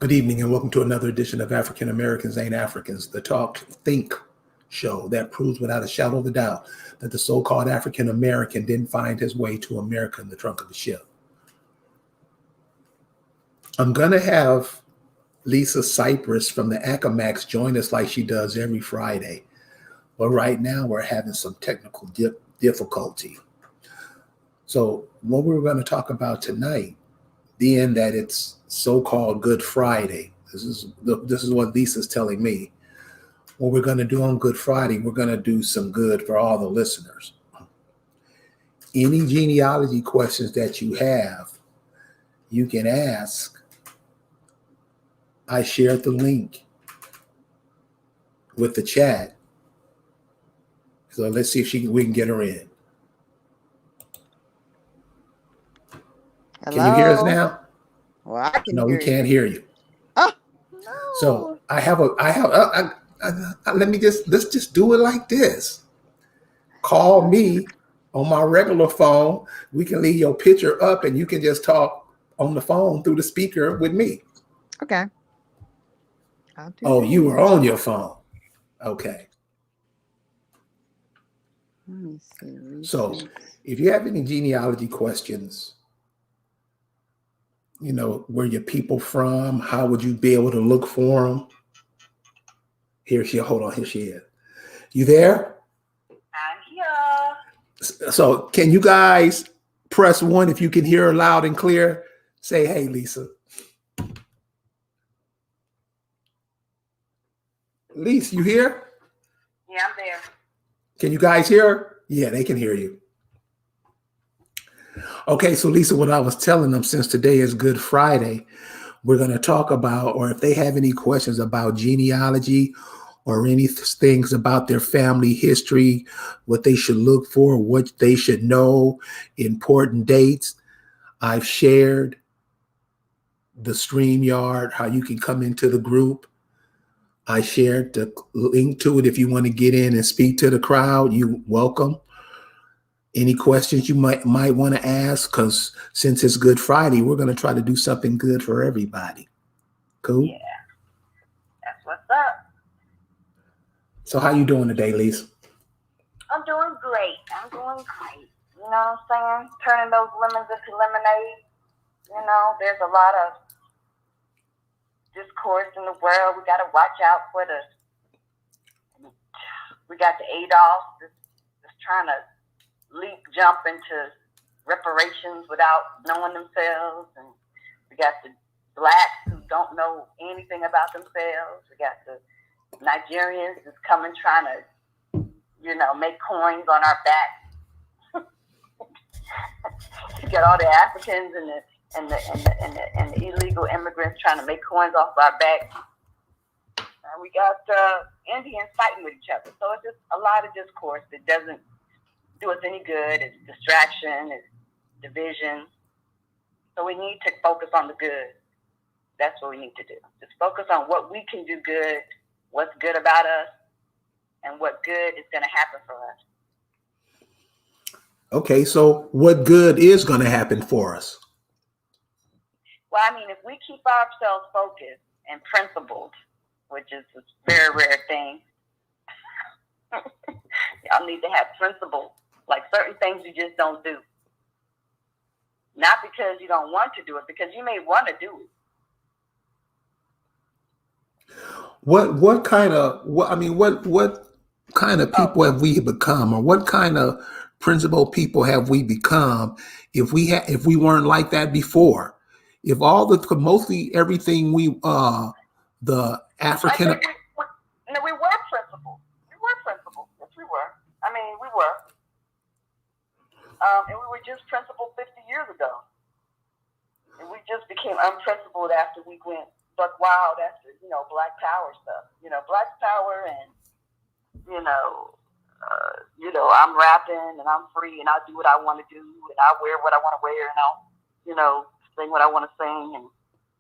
Good evening and welcome to another edition of African Americans Ain't Africans, the talk think show that proves without a shadow of a doubt that the so-called African American didn't find his way to America in the trunk of a ship. I'm going to have Lisa Cypress from the Acamax join us like she does every Friday. But right now we're having some technical difficulty. So what we're going to talk about tonight, being that it's so-called Good Friday, this is what Lisa's telling me. What we're going to do on Good Friday, we're going to do some good for all the listeners. Any genealogy questions that you have, you can ask. I shared the link with the chat. So let's see if we can get her in. Hello? Can you hear us now? Well, I can No, hear we can't you. hear you. Oh, no. So let's just do it like this. Call me on my regular phone. We can leave your picture up and you can just talk on the phone through the speaker with me. Okay. Oh, you were on your phone. Okay. Let me see. So if you have any genealogy questions, you know, where your people from, how would you be able to look for them? Here she is. You there? I'm here. So can you guys press 1 if you can hear her loud and clear? Say, hey, Lisa. Lisa, you here? Yeah, I'm there. Can you guys hear her? Yeah, they can hear you. Okay, so Lisa, what I was telling them, since today is Good Friday, we're going to talk about, or if they have any questions about genealogy or any things about their family history, what they should look for, what they should know, important dates. I've shared the StreamYard, how you can come into the group. I shared the link to it. If you want to get in and speak to the crowd, you're welcome. Any questions you might want to ask, because since it's Good Friday, we're going to try to do something good for everybody. Cool? Yeah, that's what's up. So how you doing today, Lisa? I'm doing great. You know what I'm saying? Turning those lemons into lemonade. You know, there's a lot of discourse in the world. We got to watch out for we got the Adolf that's trying to jump into reparations without knowing themselves. And we got the blacks who don't know anything about themselves. We got the Nigerians that's coming trying to, you know, make coins on our backs. You got all the Africans and the illegal immigrants trying to make coins off our backs. And we got Indians fighting with each other. So it's just a lot of discourse that doesn't do us any good. It's distraction, it's division. So we need to focus on the good. That's what we need to do. Just focus on what we can do good, what's good about us, and what good is going to happen for us. Okay, so what good is going to happen for us? Well, I mean, if we keep ourselves focused and principled, which is a very rare thing, y'all need to have principles. Like certain things you just don't do. Not because you don't want to do it, because you may want to do it. What kind of people have we become, or what kind of principled people have we become if we weren't like that before? If mostly everything the African. No, we were principled. Yes, we were. I mean, we were. And we were just principled 50 years ago. And we just became unprincipled after we went buck wild after, you know, Black Power stuff. You know, Black Power and, I'm rapping and I'm free and I'll do what I want to do and I'll wear what I want to wear and I'll, sing what I want to sing and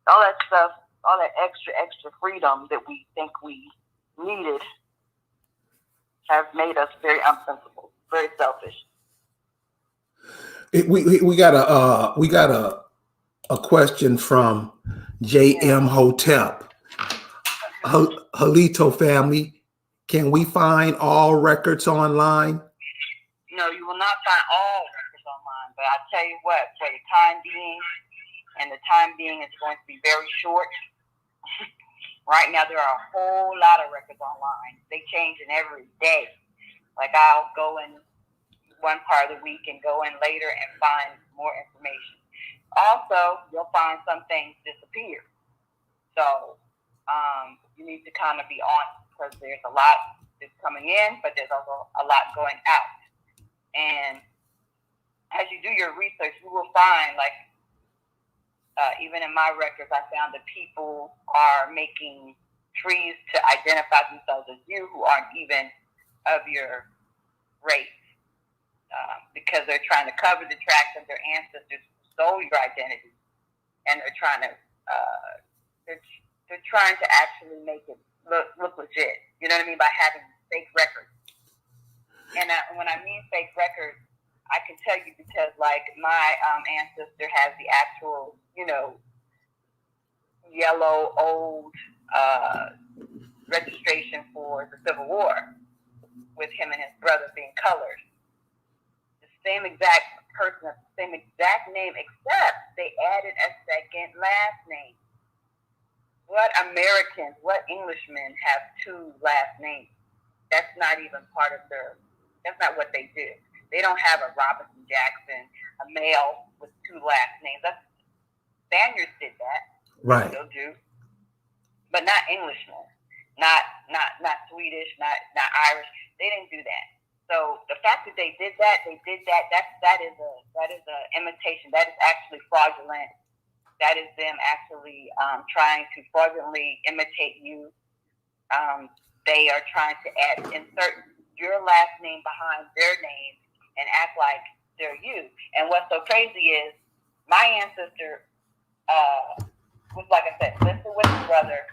all that stuff, all that extra freedom that we think we needed have made us very unprincipled, very selfish. We got a question from J.M. Hotep. Halito family, can we find all records online? No, you will not find all records online, but I'll tell you what, for the time being, and the time being is going to be very short. Right now, there are a whole lot of records online. They change in every day. Like, I'll go in one part of the week and go in later and find more information. Also, you'll find some things disappear. So you need to kind of be on it, because there's a lot that's coming in, but there's also a lot going out. And as you do your research, you will find, like, even in my records, I found that people are making trees to identify themselves as you who aren't even of your race, because they're trying to cover the tracks of their ancestors who stole your identity, and they're trying to they're trying to actually make it look legit. You know what I mean? By having fake records. And when I mean fake records, I can tell you because, like, my ancestor has the actual, yellow old registration for the Civil War, with him and his brother being colored. The same exact person, the same exact name, except they added a second last name. What Americans, what Englishmen have two last names? That's not even part of that's not what they do. They don't have a Robinson Jackson, a male with two last names. Spaniards did that. Right. Still do. But not Englishmen. Not Swedish, not Irish. They didn't do that. So the fact that they did that, that is a imitation. That is actually fraudulent. That is them actually trying to fraudulently imitate you. They are trying to insert your last name behind their name and act like they're you. And what's so crazy is my ancestor was, like I said, listed with his brother,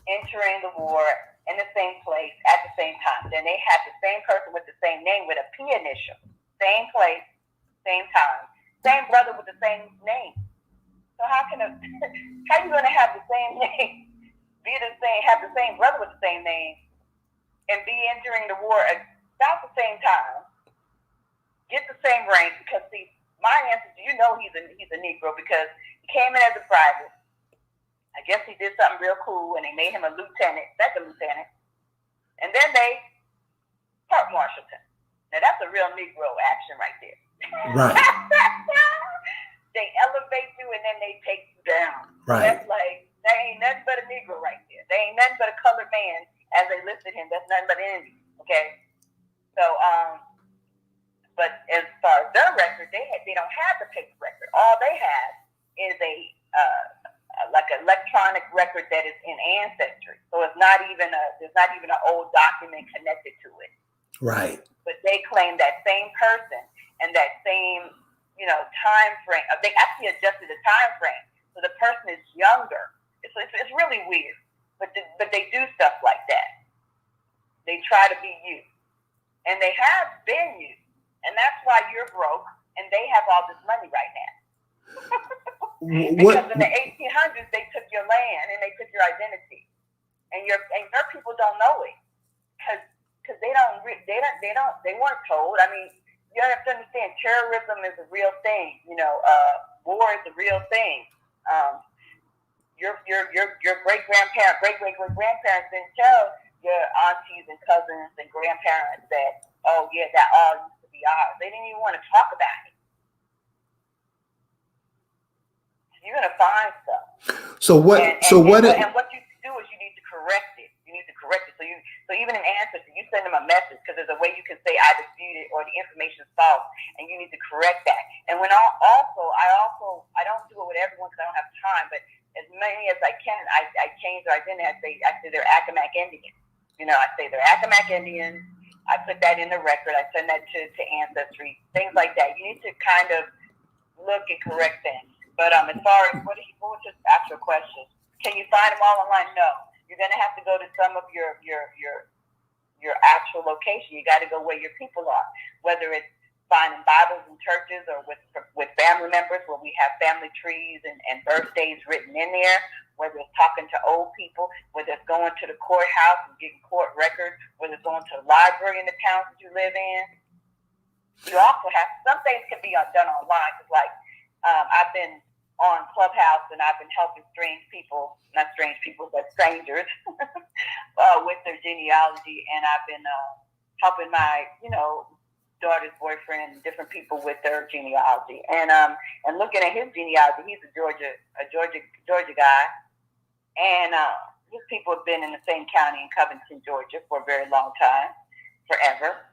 entering the war in the same place at the same time. Then they had the same person with the same name with a P initial. Same place, same time. Same brother with the same name. So how are you going to have the same name, have the same brother with the same name, and be entering the war about the same time, get the same rank? Because, see, my ancestor, he's a Negro, because he came in as a private. I guess he did something real cool, and they made him a lieutenant, second lieutenant, and then they court-martialed him. Now, that's a real Negro action right there. Right. They elevate you, and then they take you down. Right. That's like, they ain't nothing but a Negro right there. They ain't nothing but a colored man, as they listed him. That's nothing but an Indian, okay? So, but as far as their record, they don't have the paper record. All they have is like an electronic record that is in Ancestry. So there's not even an old document connected to it. Right. But they claim that same person and that same, time frame. They actually adjusted the time frame, so the person is younger. It's really weird, but they do stuff like that. They try to be you, and they have been you, and that's why you're broke, and they have all this money right now. Because in the 1800s, they took your land and they took your identity, and your people don't know it, because they weren't told. I mean, you have to understand, terrorism is a real thing. War is a real thing. Your great grandparents didn't tell your aunties and cousins and grandparents that, oh yeah, that all used to be ours. They didn't even want to talk about it. You're gonna find stuff. So what? And what you do is you need to correct it. So even in Ancestry, you send them a message, because there's a way you can say I dispute it, or the information is false, and you need to correct that. And when I don't do it with everyone because I don't have time, but as many as I can, I change their identity. I say they're Accomack Indians. I say they're Accomack Indians. I put that in the record. I send that to Ancestry. Things like that. You need to kind of look and correct things. But as far as what was just actual question? Can you find them all online? No. You're going to have to go to some of your actual location. You got to go where your people are, whether it's finding Bibles in churches or with family members where we have family trees and birthdays written in there, whether it's talking to old people, whether it's going to the courthouse and getting court records, whether it's going to the library in the towns that you live in. You also have, some things can be done online, because like I've been on Clubhouse and I've been helping not strange people, but strangers with their genealogy, and I've been helping my, daughter's boyfriend, different people with their genealogy, and looking at his genealogy. He's a Georgia guy, and his people have been in the same county in Covington, Georgia, for a very long time, forever.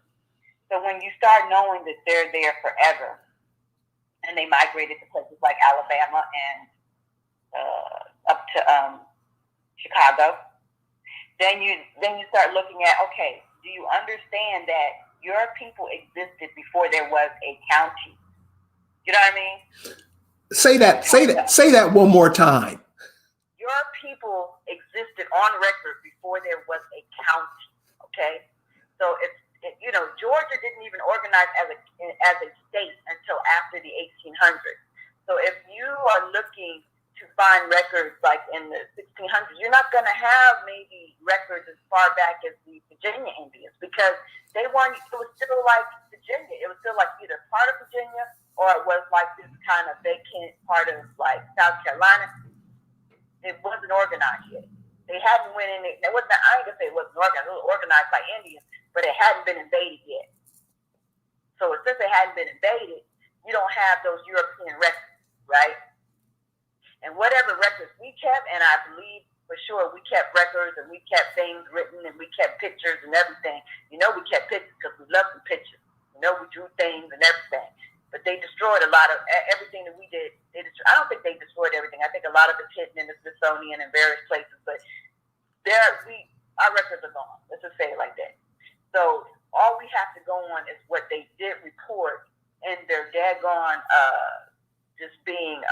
So when you start knowing that they're there forever, and they migrated to places like Alabama and up to Chicago, then you start looking at, okay, do you understand that your people existed before there was a county? You know what I mean? Say that one more time. Your people existed on record before there was a county. Okay, so Georgia didn't even organize as a state until after the 1800s. So if you are looking to find records like in the 1600s, you're not going to have maybe records as far back as the Virginia Indians, because it was still like Virginia. It was still like either part of Virginia or it was like this kind of vacant part of like South Carolina. It wasn't organized yet. They hadn't went in. I ain't gonna say it wasn't organized. It was organized by Indians, but it hadn't been invaded yet. So since it hadn't been invaded, you don't have those European records, right? And whatever records we kept, and I believe for sure we kept records and we kept things written and we kept pictures and everything. We kept pictures because we loved the pictures. We drew things and everything. But they destroyed a lot of everything that we did. I don't think they destroyed everything. I think a lot of it's hidden in the Smithsonian and various places. But our records are gone. Let's just say it like that. So all we have to go on is what they did report, and their daggone just being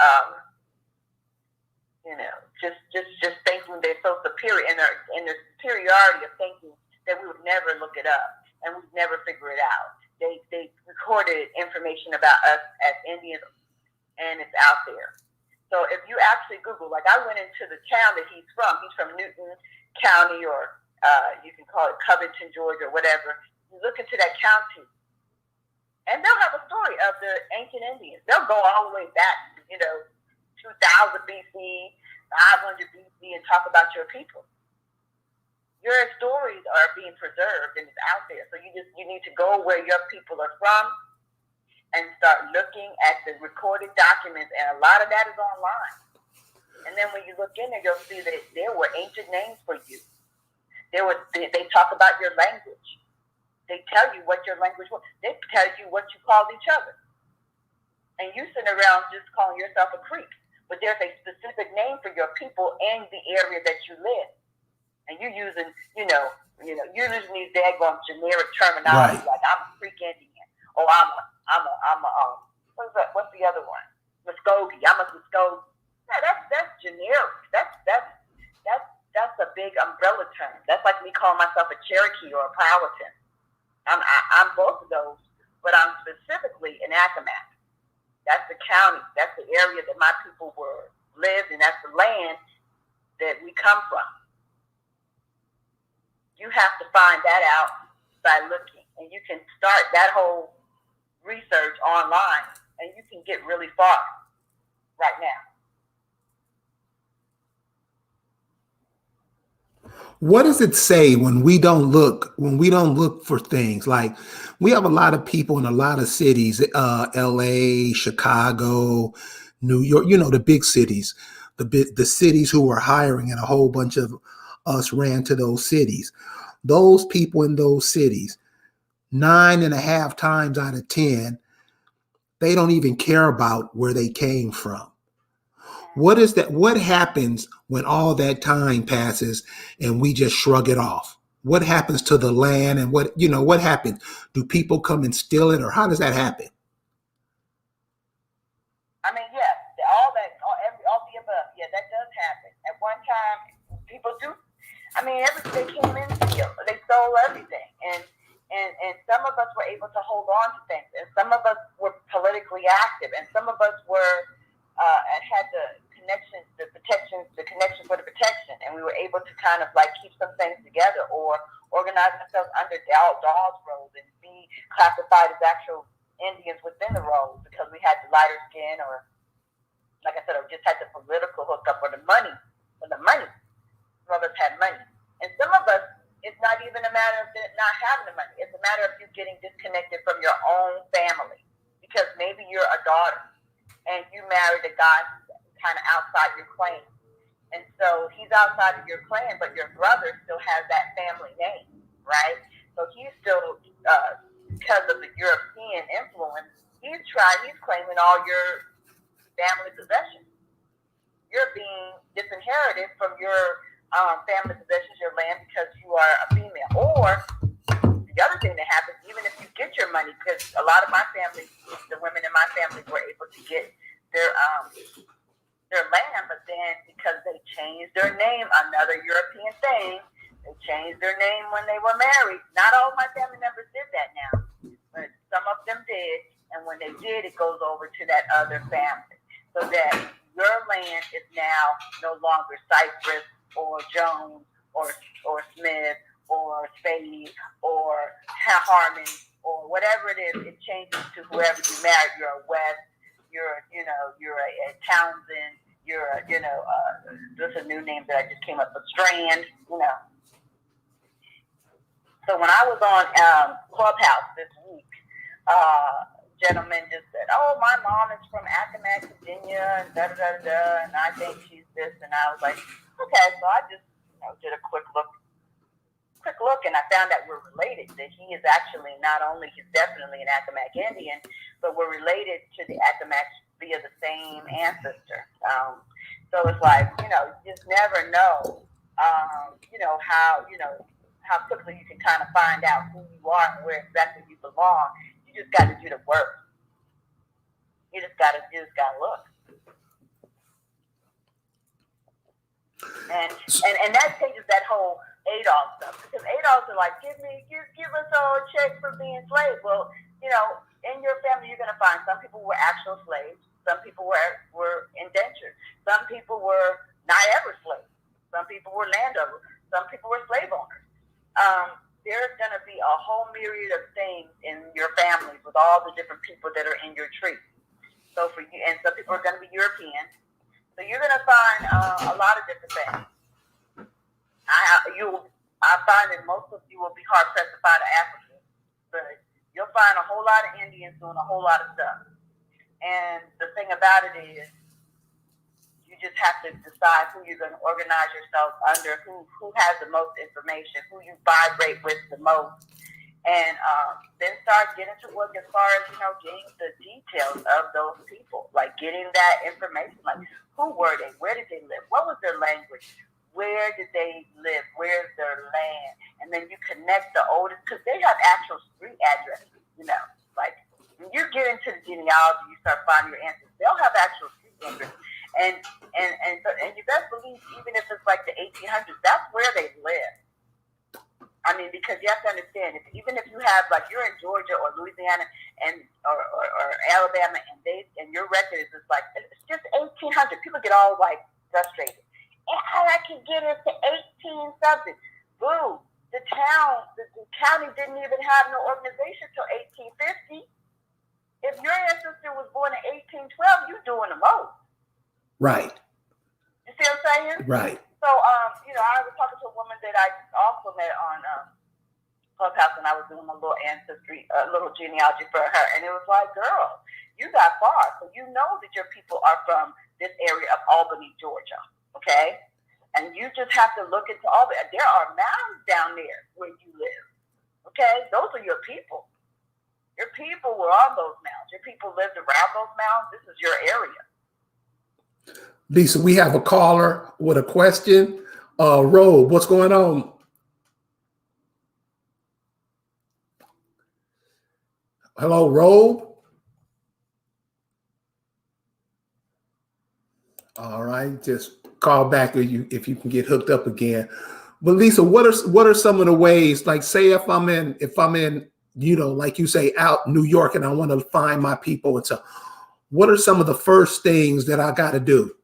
just thinking they're so superior, and their superiority of thinking that we would never look it up and we'd never figure it out. They recorded information about us as Indians, and it's out there. So if you actually Google, like I went into the town that he's from Newton County, or you can call it Covington, Georgia, or whatever. You look into that county, and they'll have a story of the ancient Indians. They'll go all the way back, 2000 BC, 500 BC, and talk about your people. Your stories are being preserved and it's out there. So you need to go where your people are from and start looking at the recorded documents, and a lot of that is online. And then when you look in there, you'll see that there were ancient names for you. They talk about your language. They tell you what your language was. They tell you what you called each other. And you sit around just calling yourself a Creek, but there's a specific name for your people and the area that you live. And you're using, you're using these daggone generic terminology, right? Like I'm a Creek Indian, or I'm a what's the other one? Muskogee. I'm a Muskogee. Yeah, that's generic. That's a big umbrella term. That's like me calling myself a Cherokee or a Powhatan. I'm both of those, but I'm specifically an Accomack. That's the county. That's the area that my people lived, and that's the land that we come from. You have to find that out by looking, and you can start that whole research online, and you can get really far right now. What does it say when we don't look for things? Like, we have a lot of people in a lot of cities, LA, Chicago, New York, the big cities, the cities who are hiring, and a whole bunch of us ran to those cities. Those people in those cities, 9.5 times out of 10, they don't even care about where they came from. What is that? What happens when all that time passes and we just shrug it off? What happens to the land, and what happens? Do people come and steal it, or how does that happen? I mean, yes, all the above. Yeah, that does happen. At one time, people do. I mean, they came in, they stole everything, and some of us were able to hold on to things, and some of us were politically active, and some of us were had the connections, the protections, the connections with able to kind of like keep some things together or organize themselves under Dawes roles and be classified as actual Indians within the roles because we had the lighter skin or, like I said, or just had the political hookup or the money. Some of us had money. And some of us, it's not even a matter of not having the money. It's a matter of you getting disconnected from your own family because maybe you're a daughter and you married a guy kind of outside your clan. And so he's outside of your clan, but your brother still has that family name, right? So he's still, because of the European influence, he's claiming all your family possessions. You're being disinherited from your family possessions, your land, because you are a female. Or the other thing that happens, even if you get your money, because a lot of my family, the women in my family were able to get their land, but then because they changed their name, another European thing, they changed their name when they were married. Not all of my family members did that now, but some of them did, and when they did, it goes over to that other family, so that your land is now no longer Cypress or Jones or Smith or Spade or Harmon or whatever it is. It changes to whoever you married. You're a West. You're a Townsend, there's a new name that I just came up with, Strand, So when I was on Clubhouse this week, gentleman just said, "Oh, my mom is from Accomack, Virginia, and and I think she's this," and I was like, "Okay." So I just did a quick look, and I found that we're related. That he is actually he's definitely an Accomack Indian, but we're related to the Accomack via the same ancestor. So it's like, you just never know, how quickly you can kind of find out who you are and where exactly you belong. You just got to do the work. You just got to look. And that changes that whole Adolf stuff, because Adolfs are like, give us all a check for being slaves. Well, in your family, you're going to find some people were actual slaves. Some people were indentured. Some people were not ever slaves. Some people were landowners. Some people were slave owners. There's going to be a whole myriad of things in your families with all the different people that are in your tree. So for you, and some people are going to be European. So you're going to find a lot of different things. I find that most of you will be hard pressed to find an African, but you'll find a whole lot of Indians doing a whole lot of stuff. And the thing about it is, you just have to decide who you're going to organize yourself under, who has the most information, who you vibrate with the most, and then start getting to work as far as getting the details of those people, like getting that information, like who were they, where did they live, what was their language, where did they live, where's their land, and then you connect the oldest, because they have actual street addresses, like when you get into the genealogy, you start finding your ancestors, they'll have actual street addresses, and you best believe, even if it's like the 1800s, that's where they live. I mean, because you have to understand, even if you have, like, you're in Georgia or Louisiana or Alabama, and your record is just like, it's just 1800. People get all like frustrated. And how I can get it to 18 something? Boo! The county didn't even have no organization till 1850. If your ancestor was born in 1812, you're doing the most. Right. You see what I'm saying? Right. So, I was talking to a woman that I also met on Clubhouse, and I was doing a little little genealogy for her, and it was like, girl, you got far, so you know that your people are from this area of Albany, Georgia, okay? And you just have to look into Albany. There are mounds down there where you live, okay? Those are your people. Your people were on those mounds. Your people lived around those mounds. This is your area. Lisa, we have a caller with a question. Robe, what's going on? Hello, Robe. All right, just call back if you can get hooked up again. But Lisa, what are some of the ways? Like, say if I'm in, like you say, out New York, and I want to find my people, and so, what are some of the first things that I got to do?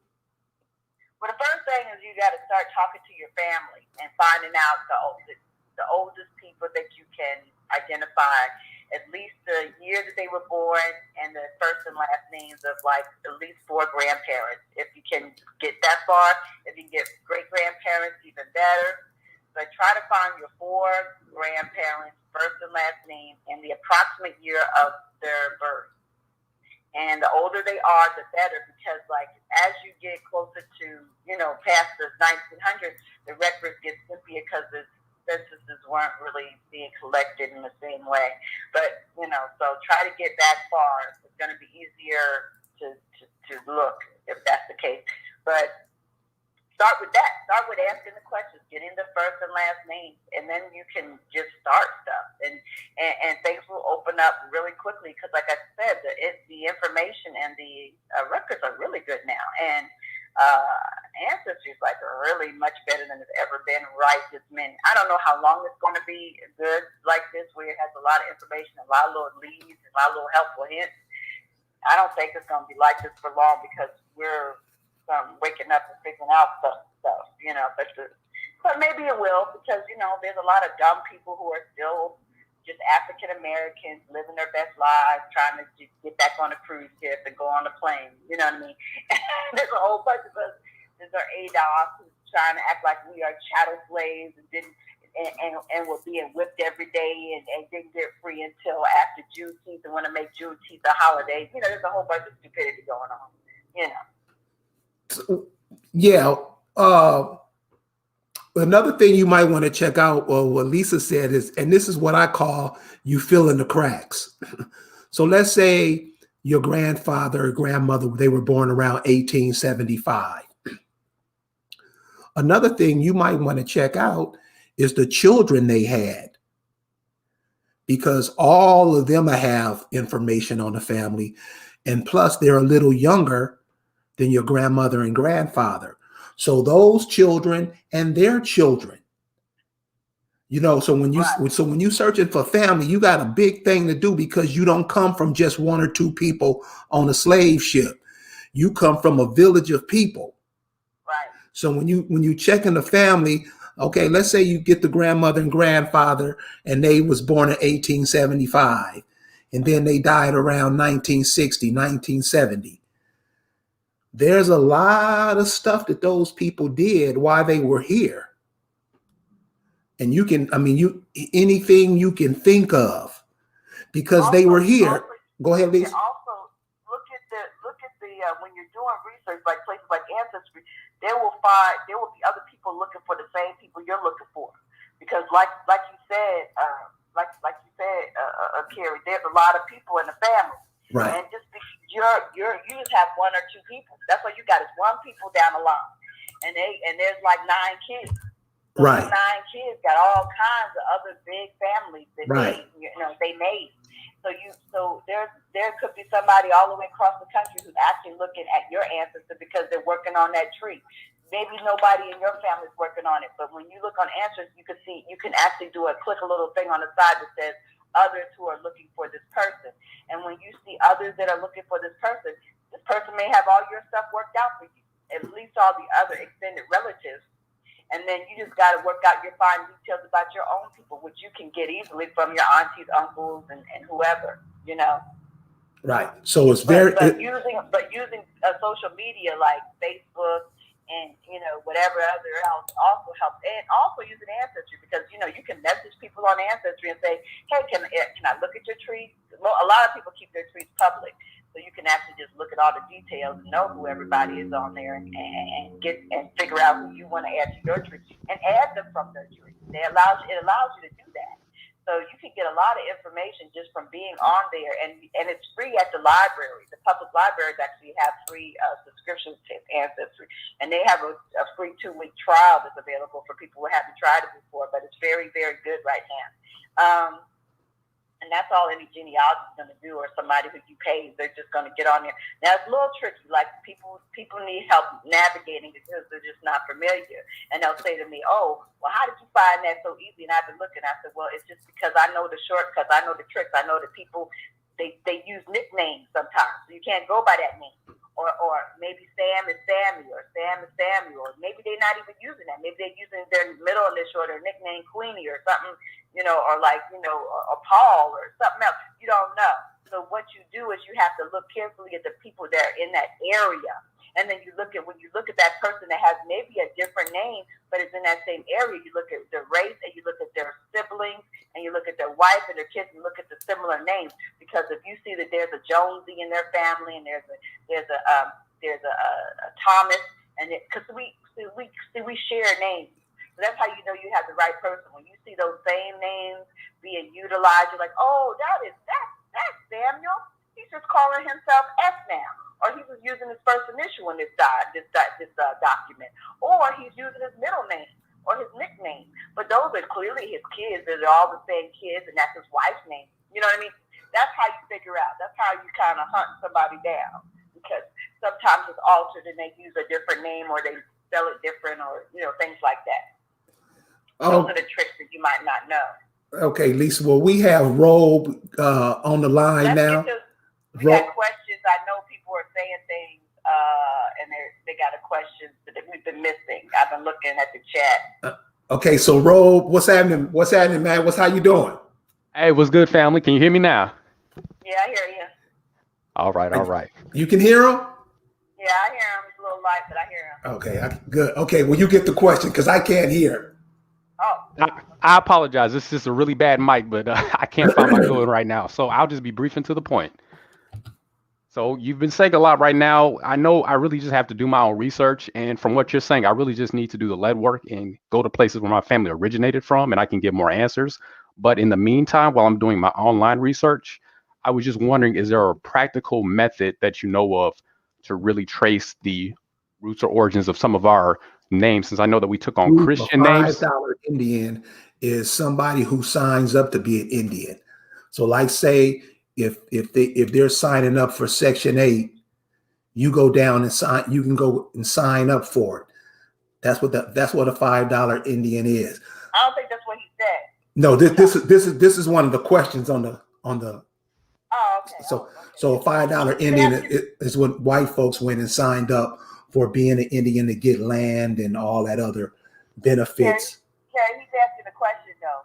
Well, the first thing is you got to start talking to your family and finding out the oldest people that you can identify, at least the year that they were born and the first and last names of like at least 4 grandparents. If you can get that far, if you can get great grandparents, even better. But try to find your 4 grandparents, first and last name, and the approximate year of their birth. And the older they are, the better, because like as you get closer to, past the 1900s, the records get simpler because the censuses weren't really being collected in the same way. But, so try to get that far. It's going to be easier to look if that's the case. But start with that. Start with asking the questions. Get in the first and last names, and then you can just start stuff, and things will open up really quickly. Because, like I said, the information and the records are really good now, and Ancestry is like really much better than it's ever been. Right this minute. I don't know how long it's going to be good like this, where it has a lot of information, a lot of little leads, a lot of little helpful hints. I don't think it's going to be like this for long because we're waking up and figuring out stuff. But maybe it will, because there's a lot of dumb people who are still just African Americans living their best lives, trying to get back on a cruise ship and go on a plane. You know what I mean? There's a whole bunch of us. There's our ADOS who's trying to act like we are chattel slaves and we're being whipped every day and didn't get free until after Juneteenth and want to make Juneteenth a holiday. There's a whole bunch of stupidity going on. Yeah. Another thing you might want to check out, or what Lisa said is, and this is what I call you fill in the cracks. So let's say your grandfather or grandmother, they were born around 1875. Another thing you might want to check out is the children they had, because all of them have information on the family. And plus they're a little younger than your grandmother and grandfather. So those children and their children, so when you searching for family, you got a big thing to do, because you don't come from just 1 or 2 people on a slave ship. You come from a village of people. Right. So when you check in the family, okay, let's say you get the grandmother and grandfather and they was born in 1875 and then they died around 1960, 1970. There's a lot of stuff that those people did while they were here. And anything you can think of, because they were here. Go ahead, Lisa. Also, look at the when you're doing research, like places like Ancestry, there will be other people looking for the same people you're looking for, because like you said, Carrie, there's a lot of people in the family. Right. And just you just have 1 or 2 people. That's what you got is 1 people down the line, and there's like 9 kids. So right. 9 kids got all kinds of other big families that right. they made. So there could be somebody all the way across the country who's actually looking at your ancestor because they're working on that tree. Maybe nobody in your family is working on it, but when you look on Ancestry, you can actually click a little thing on the side that says others who are looking for this person. And when you see others that are looking for this person may have all your stuff worked out for you, at least all the other extended relatives. And then you just got to work out your fine details about your own people, which you can get easily from your aunties, uncles, and whoever, Right. So it's very. But using social media like Facebook and whatever other else also helps, and also using Ancestry, because you can message people on Ancestry and say, hey, can I look at your tree? A lot of people keep their trees public, so you can actually just look at all the details and know who everybody is on there, and figure out who you want to add to your tree and add them from their tree. It allows you to do that. So you can get a lot of information just from being on there, and it's free at the library. The public libraries actually have free subscriptions to Ancestry, and they have a free 2-week trial that's available for people who haven't tried it before, but it's very, very good right now. And that's all any genealogy is going to do, or somebody who you pay, they're just going to get on there. Now, it's a little tricky. Like, people need help navigating because they're just not familiar. And they'll say to me, oh, well, how did you find that so easy? And I've been looking. I said, well, it's just because I know the shortcuts. I know the tricks. I know that people, they use nicknames sometimes. So you can't go by that name. or maybe Sam is Sammy, or Sam is Samuel, or maybe they're not even using that. Maybe they're using their middle initial or their nickname Queenie or something, or like, or Paul or something else. You don't know. So what you do is you have to look carefully at the people that are in that area. And then when you look at that person that has maybe a different name, but is in that same area, you look at their race and you look at their siblings and you look at their wife and their kids and look at the similar names. Because if you see that there's a Jonesy in their family and there's a Thomas, and because we share names, so that's how you know you have the right person. When you see those same names being utilized, you're like, oh, that's Samuel. He's just calling himself S now. Or he was using his first initial in this document, or he's using his middle name or his nickname. But those are clearly his kids. They're all the same kids, and that's his wife's name. You know what I mean? That's how you figure out. That's how you kind of hunt somebody down, because sometimes it's altered and they use a different name, or they spell it different, or things like that. Those are the tricks that you might not know. Okay, Lisa. Well, we have Rob on the line now. We got questions. I know people are saying things, and they got a question that we've been missing. I've been looking at the chat. Okay, so Rob, what's happening? What's happening, man? How you doing? Hey, what's good, family? Can you hear me now? Yeah, I hear you. All right. You can hear him? Yeah, I hear him. It's a little light, but I hear him. Okay, good. Okay, well, you get the question because I can't hear. Oh. I apologize. This is a really bad mic, but I can't find my code right now. So I'll just be brief and to the point. So you've been saying a lot right now. I know I really just have to do my own research. And from what you're saying, I really just need to do the lead work and go to places where my family originated from, and I can get more answers. But in the meantime, while I'm doing my online research, I was just wondering, is there a practical method that you know of to really trace the roots or origins of some of our names? Since I know that we took on Christian names. $5 Indian is somebody who signs up to be an Indian. So like say, if they're signing up for Section 8, you go down and sign. You can go and sign up for it. That's what a $5 Indian is. I don't think that's what he said. No, this is one of the questions on the. Oh, okay. So a $5 Indian is when white folks went and signed up for being an Indian to get land and all that other benefits. Yeah, he's asking a question though.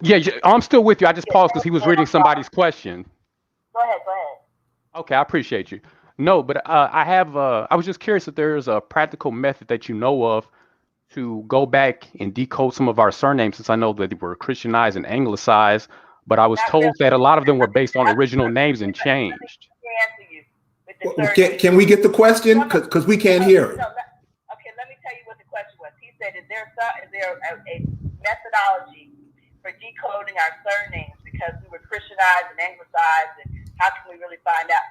Yeah, I'm still with you. I just paused because he was reading somebody's question. Go ahead. Okay, I appreciate you. No, but I was just curious if there's a practical method that you know of to go back and decode some of our surnames, since I know that they were Christianized and anglicized, but I was told that a lot of them were based on original names and changed. Can we get the question? Because we can't hear it. Okay, let me tell you what the question was. He said, is there a methodology for decoding our surnames, because we were Christianized and anglicized, and how can we really find out?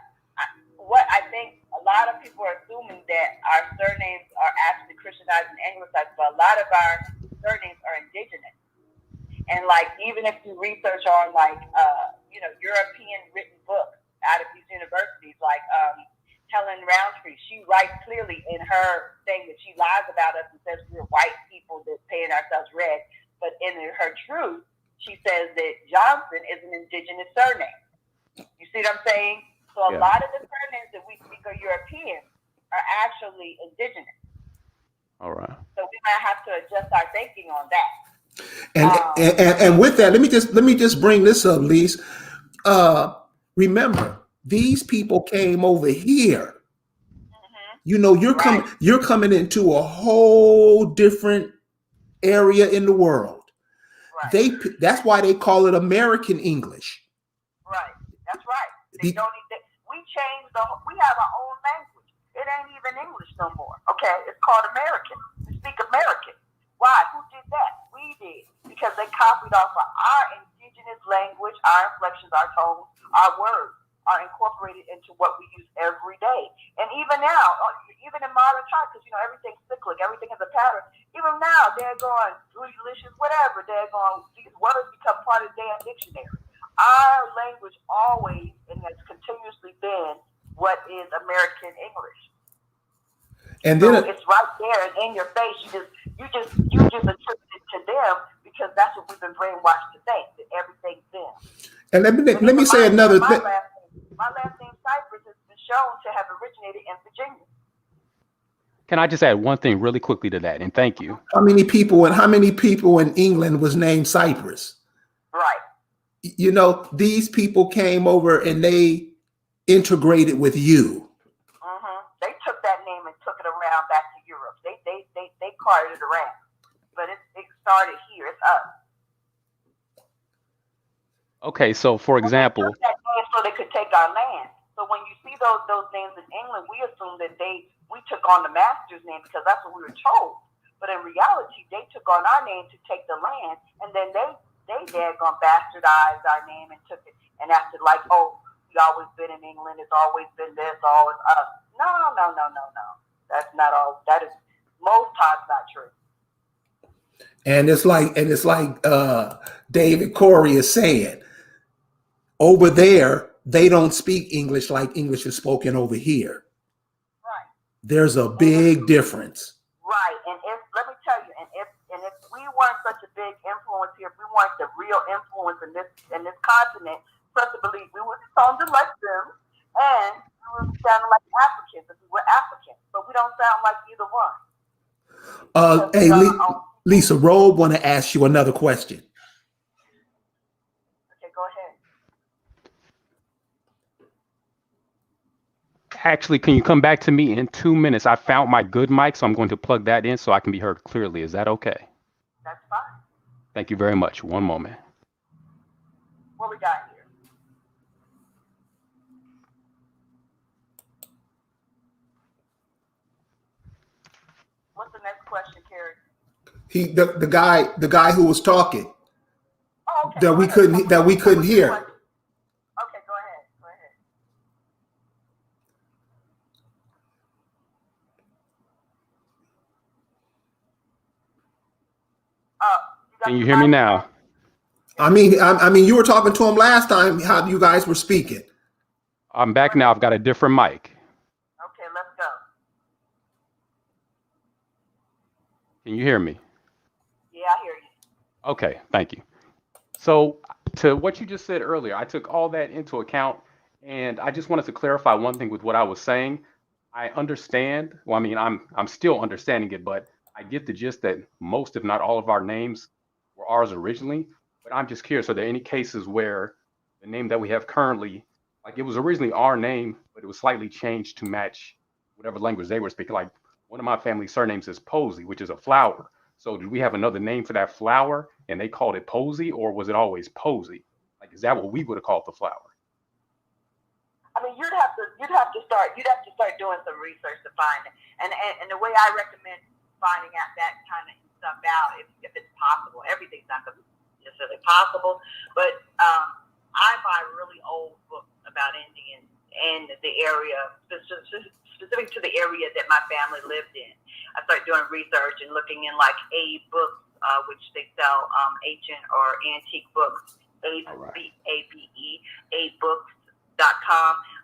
What I think a lot of people are assuming that our surnames are actually Christianized and anglicized, but a lot of our surnames are indigenous. And like, even if you research on European written books out of these universities, like Helen Roundtree, she writes clearly in her thing that she lies about us and says we're white people that paint ourselves red. But in her truth, she says that Johnson is an indigenous surname. You see what I'm saying? So a lot of the surnames that we speak are European are actually indigenous. All right. So we might have to adjust our thinking on that. And with that, let me just bring this up, Lise. Remember, these people came over here. Mm-hmm. You're coming into a whole different area in the world. Right. That's why they call it American English. Right. That's right. We have our own language. It ain't even English no more. Okay, it's called American. We speak American. Why? Who did that? We did, because they copied off of our indigenous language, our inflections, our tones, our words are incorporated into what we use every day. And even now, even in modern times, because everything's cyclic, everything has a pattern. Even now, they're going delicious, whatever. These words become part of the damn dictionary. Our language always and has continuously been what is American English. And then it's right there and in your face. You just attribute it to them because that's what we've been brainwashed to think, that everything's them. And let me say another thing. My last name Cypress has been shown to have originated in Virginia. Can I just add one thing really quickly to that? And thank you. How many people in England was named Cyprus? Right. You know, these people came over and they integrated with you. They took that name and took it around back to Europe. They carted it around, but it started here. It's us. Okay, so for example, They took that name so they could take our land. So when you see those names in England, we assume that we took on the master's name because that's what we were told. But in reality, they took on our name to take the land, and then they daggone bastardized our name and took it and acted like, oh, we always been in England. It's always been this, always us. No. That's not all. That is most times not true. And it's like David Corey is saying, over there, they don't speak English like English is spoken over here. Right. There's a big difference. Right. And let me tell you, and if we weren't such a big influence here, if we weren't the real influence in this continent, trust and believe, we would sound like them, and we would sound like Africans if we were Africans. But we don't sound like either one. Hey, Lisa, Robe want to ask you another question. Okay, go ahead. actually, can you come back to me in 2 minutes? I found my good mic, so I'm going to plug that in so I can be heard clearly. Is that okay? That's fine. Thank you very much. One moment. What we got here? What's the next question, Kerry? The guy who was talking Oh, okay. that we couldn't hear. Okay, go ahead. Can you hear me now? I mean, you were talking to him last time. How you guys were speaking. I'm back now. I've got a different mic. Okay, let's go. Can you hear me? Yeah, I hear you. Okay, thank you. So to what you just said earlier, I took all that into account, and I just wanted to clarify one thing with what I was saying. I understand. Well, I mean, I'm still understanding it, but I get the gist that most, if not all, of our names were ours originally. But I'm just curious, are there any cases where the name that we have currently, like it was originally our name, but it was slightly changed to match whatever language they were speaking? Like one of my family surnames is Posey, which is a flower. So did we have another name for that flower and they called it Posey, or was it always Posey? Like, is that what we would have called the flower? I mean, you'd have to start doing some research to find it. And the way I recommend finding out that kind of stuff out, if it's possible, everything's not necessarily possible, but I buy really old books about Indians and the area, specific to the area that my family lived in. I started doing research and looking in like A books, which they sell ancient or antique books, abooks.com.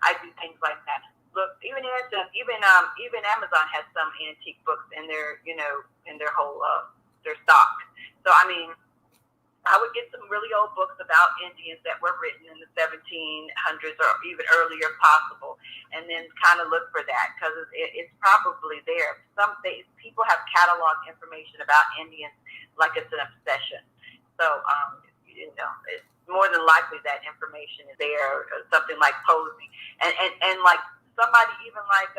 I do things like that. Look, even Amazon has some antique books in their, in their whole their stock. So I mean, I would get some really old books about Indians that were written in the 1700s or even earlier if possible, and then kind of look for that because it's probably there. Some days people have catalog information about Indians like it's an obsession. So, it's more than likely that information is there, or something like Posey. And like somebody even like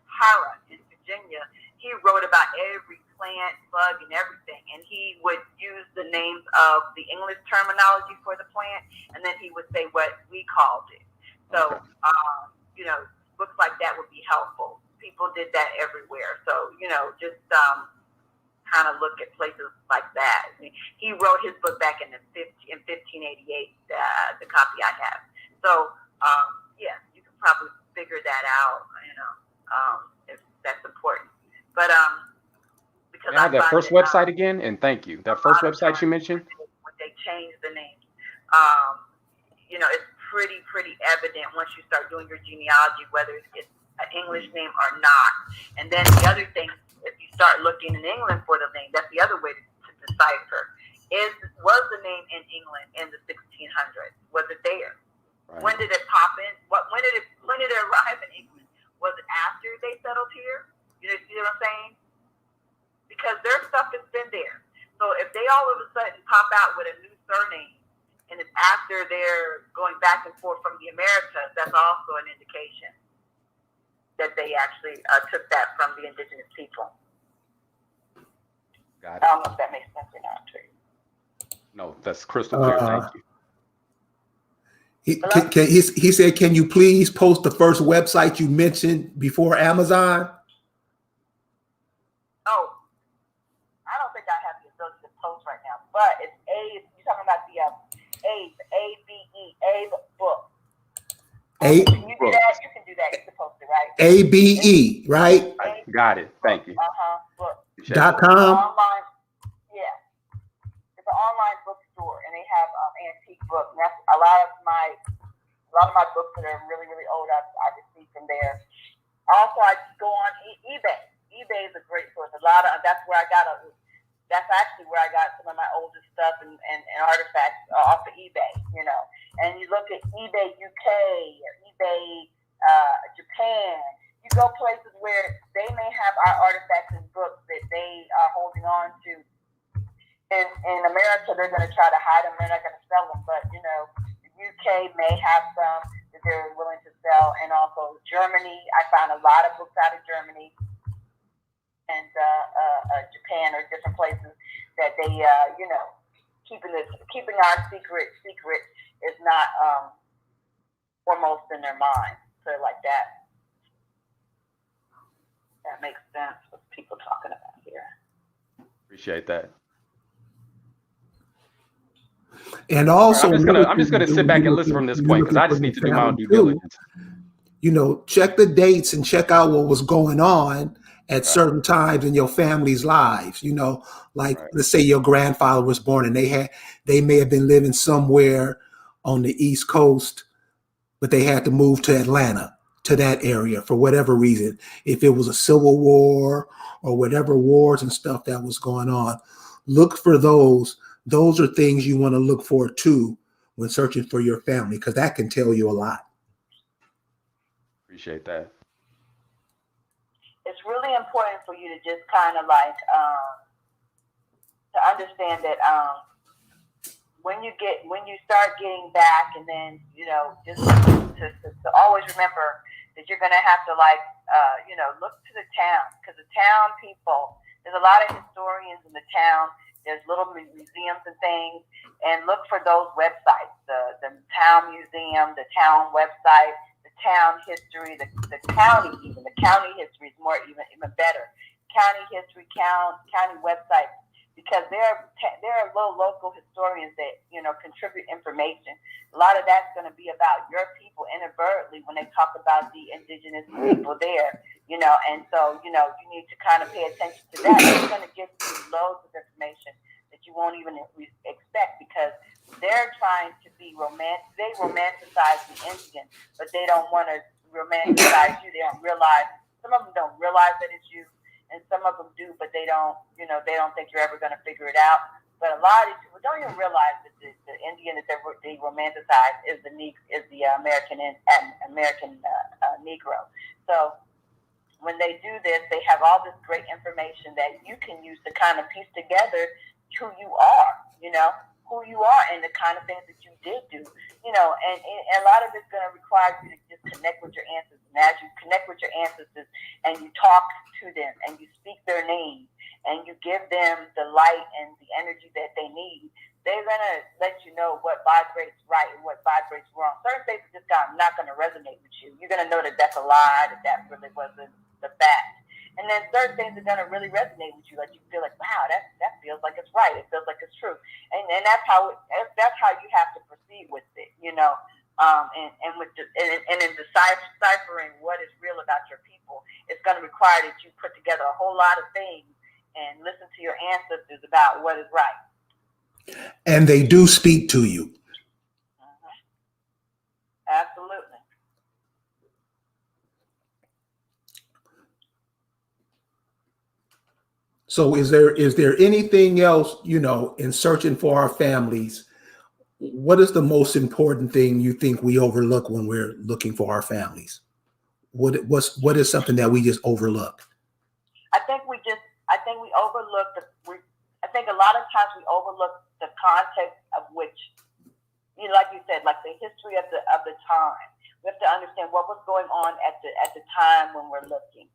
Hara in Virginia, he wrote about every plant, bug, and everything, and he would use the names of the English terminology for the plant, and then he would say what we called it. So, books like that would be helpful. People did that everywhere. So, just kind of look at places like that. I mean, he wrote his book back in 1588, the copy I have. So, you can probably figure that out, if that's important. But, Can I have that first website again? And thank you. That first website you mentioned? When they change the names, it's pretty evident once you start doing your genealogy, whether it's an English name or not. And then the other thing, if you start looking in England for the name, that's the other way to decipher. Was the name in England in the 1600s? Was it there? Right. When did it pop in? When did it when did it arrive in England? Was it after they settled here? You know, see what I'm saying? Because their stuff has been there. So if they all of a sudden pop out with a new surname, and it's after they're going back and forth from the Americas, that's also an indication that they actually took that from the indigenous people. Got it. I don't know if that makes sense or not to you. No, that's crystal clear. Thank you. He said, can you please post the first website you mentioned before Amazon? Oh, I don't think I have the ability to post right now, but it's Abe. You're talking about the Abe, A-B-E, Abe book. Abe. Can you do that? You can do that. You can post it, right? ABE, right? Got it. Thank you. Book. .com. Online. Yeah. It's an online bookstore, and they have antique books. And that's a lot of my books that are really, really old. I receive from there. Also, I go on eBay. eBay is a great source. That's actually where I got some of my oldest stuff and artifacts off of eBay, you know. And you look at eBay UK or eBay Japan, you go places where they may have our artifacts and books that they are holding on to. In America, they're going to try to hide them. They're not going to sell them. But, you know, the UK may have some that they're willing to sell. And also Germany, I found a lot of books out of Germany and Japan or different places that they, you know, keeping our secret is not foremost in their mind. So like that. That makes sense what people talking about here. Appreciate that. And also, I'm just gonna sit back and listen from this point because I just need to do my own due diligence. You know, check the dates and check out what was going on at certain times in your family's lives. You know, like let's say your grandfather was born and they may have been living somewhere on the East Coast, but they had to move to Atlanta, to that area for whatever reason. If it was a civil war or whatever wars and stuff that was going on, look for those. Those are things you want to look for too when searching for your family, because that can tell you a lot. Appreciate that. It's really important for you to just kind of like to understand that when you start getting back, and then you know just to always remember that you're gonna have to like you know look to the town, because the town people, there's a lot of historians in the town. There's little museums and things, and look for those websites, the town museum, the town website, the town history, the county, even the county history is more even better. County history, county websites, because there are little local historians that, you know, contribute information. A lot of that's going to be about your people inadvertently when they talk about the indigenous people there, you know, and so, you know, you need to kind of pay attention to that. It's going to give you loads of information that you won't even expect, because they're trying to be romantic. They romanticize the Indian, but they don't want to romanticize you. They don't realize, some of them don't realize that it's you, and some of them do, but they don't, you know, they don't think you're ever going to figure it out. But a lot of these people don't even realize that the Indian that they romanticize is the American Negro. So when they do this, they have all this great information that you can use to kind of piece together who you are, you know, who you are and the kind of things that you did do, you know, and a lot of it's going to require you to just connect with your ancestors. And as you connect with your ancestors and you talk to them and you speak their name and you give them the light and the energy that they need, they're going to let you know what vibrates right and what vibrates wrong. Certain things are just not going to resonate with you. You're going to know that that's a lie, that really wasn't the fact. And then certain things are going to really resonate with you. Like you feel like, wow, that feels like it's right. It feels like it's true. And that's how you have to proceed with it, you know. And in deciphering what is real about your people, it's going to require that you put together a whole lot of things and listen to your ancestors about what is right. And they do speak to you. Absolutely. So is there anything else, you know, in searching for our families, What is the most important thing you think we overlook when we're looking for our families? What is something that we just overlook? I think we overlook I think a lot of times we overlook the context of which, like you said, like the history of the time. We have to understand what was going on at the time when we're looking.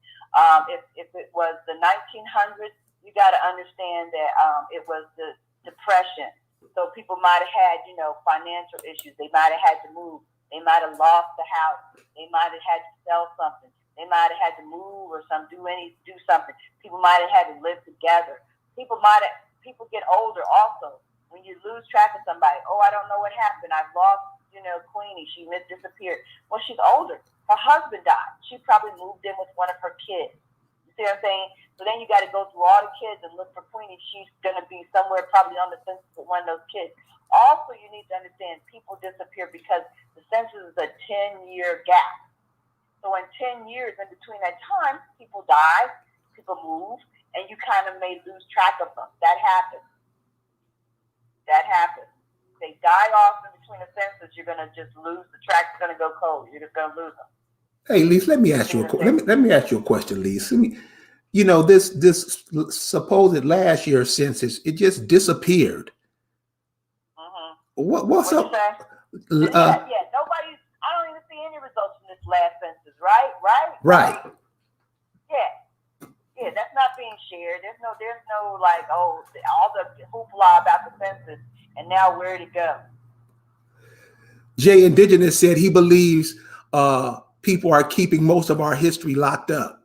If it was the 1900s, you got to understand that it was the Depression. So people might have had, financial issues. They might have had to move. They might have lost the house. They might have had to sell something. They might have had to move or do something. People might have had to live together. People get older also. When you lose track of somebody, I don't know what happened. I've lost, Queenie. She disappeared. Well, she's older. Her husband died. She probably moved in with one of her kids. You see what I'm saying? So then you got to go through all the kids and look for Queenie. She's going to be somewhere probably on the census with one of those kids. Also, you need to understand people disappear because the census is a 10-year gap. So in 10 years, in between that time, people die, people move, and you kind of may lose track of them. That happens. They die off in between the census, you're going to just lose. The track's going to go cold. You're just going to lose them. Hey, Lise, let me ask you a question, Lise. This supposed last year's census, it just disappeared. Mm-hmm. What's up? Nobody. I don't even see any results from this last census. Right. Yeah. That's not being shared. There's no like, all the hoopla about the census, and now where'd it go? Jay Indigenous said he believes people are keeping most of our history locked up.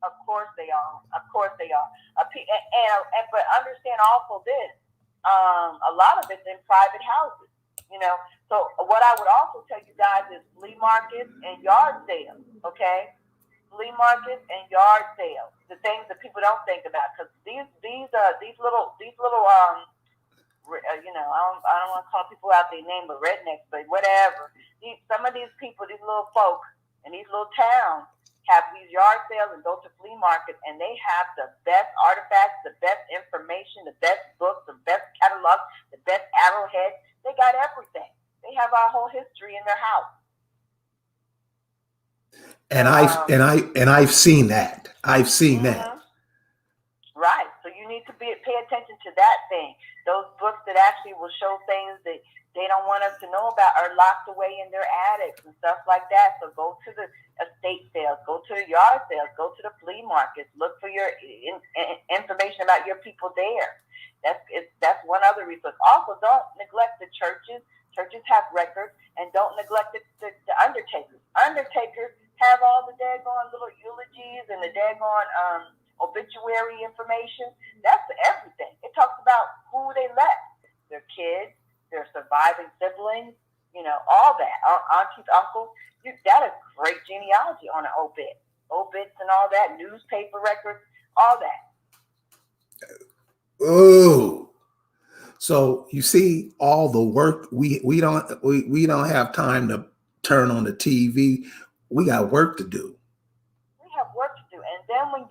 Of course they are. But understand also this: a lot of it's in private houses. So what I would also tell you guys is flea markets and yard sales. Okay, flea markets and yard sales. The things that people don't think about, because these little I don't want to call people out their name, but rednecks, but whatever. Some of these people, these little folk in these little towns have these yard sales and go to flea markets, and they have the best artifacts, the best information, the best books, the best catalogs, the best arrowheads. They got everything. They have our whole history in their house. And I've seen that. That. Right. So you need to pay attention to that thing. Those books that actually will show things that they don't want us to know about are locked away in their attics and stuff like that. So go to the estate sales, go to the yard sales, go to the flea markets, look for your information about your people there. That's one other resource. Also, don't neglect the churches. Churches have records, and don't neglect the undertakers. Undertakers have all the daggone little eulogies and the daggone obituary information. That's everything. It talks about who they left, their kids, their surviving siblings, all that. Aunties, uncles. You got a great genealogy on an obits and all that, newspaper records, all that. Oh, so you see all the work we don't have time to turn on the TV. We got work to do. We have work to do, and then when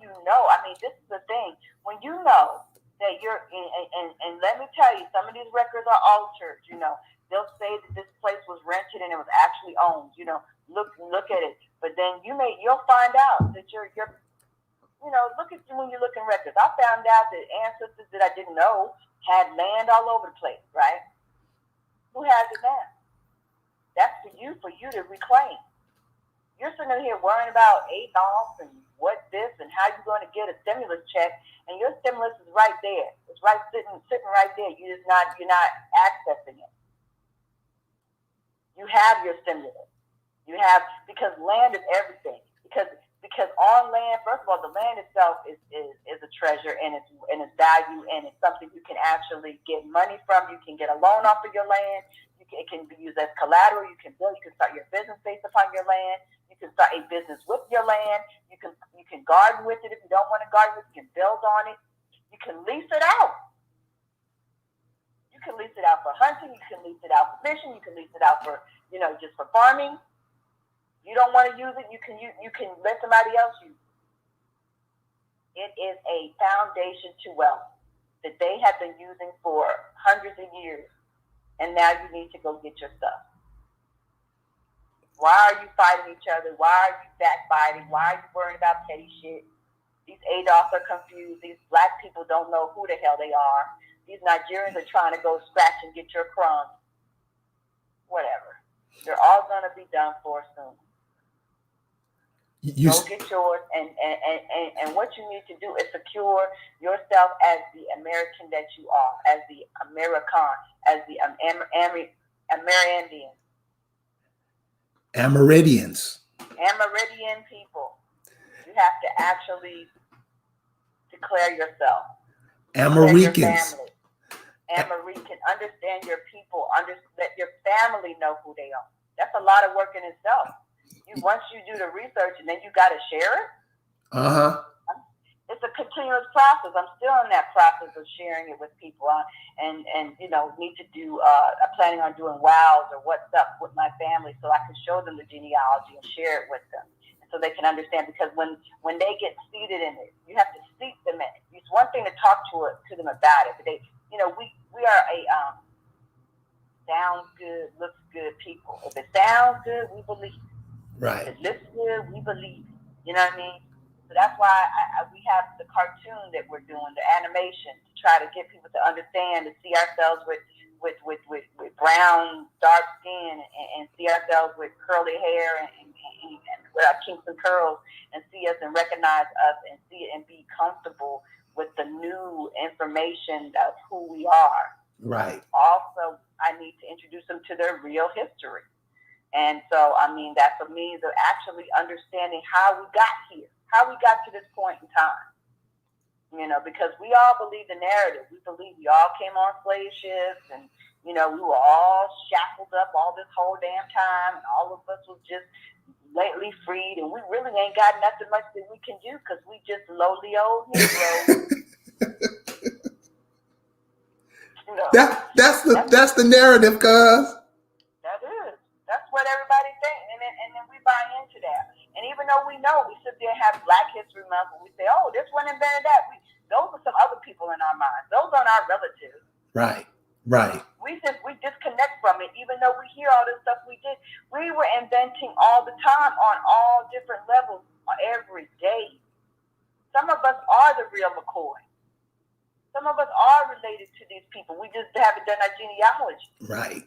this is the thing. When you know that you're and let me tell you, some of these records are altered. They'll say that this place was rented and it was actually owned. Look at it, but then you'll find out that you're look at when you look in records. I found out that ancestors that I didn't know had land all over the place, right? Who has it now? That's for you to reclaim. You're sitting here worrying about $8 and what this and how you're going to get a stimulus check, and your stimulus is right there. It's right sitting right there. You're not accessing it. You have your stimulus. Because land is everything. Because on land, first of all, the land itself is a treasure, and its value, and it's something you can actually get money from. You can get a loan off of your land. It can be used as collateral. You can build. You can start your business based upon your land. You can start a business with your land. You can garden with it if you don't want to garden with it. You can build on it. You can lease it out. You can lease it out for hunting. You can lease it out for fishing. You can lease it out for just for farming. You don't want to use it, you can let somebody else use it. It is a foundation to wealth that they have been using for hundreds of years. and now you need to go get your stuff. Why are you fighting each other? Why are you backbiting? Why are you worrying about petty shit? These ADOS are confused. These black people don't know who the hell they are. These Nigerians are trying to go scratch and get your crumbs. Whatever. They're all going to be done for soon. Go get yours, and what you need to do is secure yourself as the American that you are, as the American, as the Amerindian. Amerindian people. You have to actually declare yourself. Americans. American. Understand your people. Let your family know who they are. That's a lot of work in itself. Once you do the research and then you got to share it. It's a continuous process. I'm still in that process of sharing it with people, and need to do. I'm planning on doing wows or what's up with my family, so I can show them the genealogy and share it with them, so they can understand. Because when they get seated in it, you have to seat them in it. It's one thing to talk to them about it, but they, we are a sounds good, looks good people. If it sounds good, we believe. Right. If it looks good, we believe. You know what I mean? So that's why we have the cartoon that we're doing, the animation, to try to get people to understand, to see ourselves with brown, dark skin, and see ourselves with curly hair and with our kinks and curls, and see us and recognize us and see it and be comfortable with the new information of who we are. Right. Also, I need to introduce them to their real history. And so, that's a means of actually understanding how we got here, how we got to this point in time. Because we all believe the narrative. We believe we all came on slave ships and, we were all shackled up all this whole damn time, and all of us was just lately freed, and we really ain't got nothing much that we can do because we just lowly old Negroes. That's the narrative, cuz. That is. That's what everybody thinks, and then we buy into that. And even though we know, we sit there and have Black History Month, and we say, "Oh, this one invented that." Those are some other people in our minds. Those aren't our relatives. Right. We disconnect from it, even though we hear all this stuff we did. We were inventing all the time on all different levels every day. Some of us are the real McCoy. Some of us are related to these people. We just haven't done our genealogy. Right.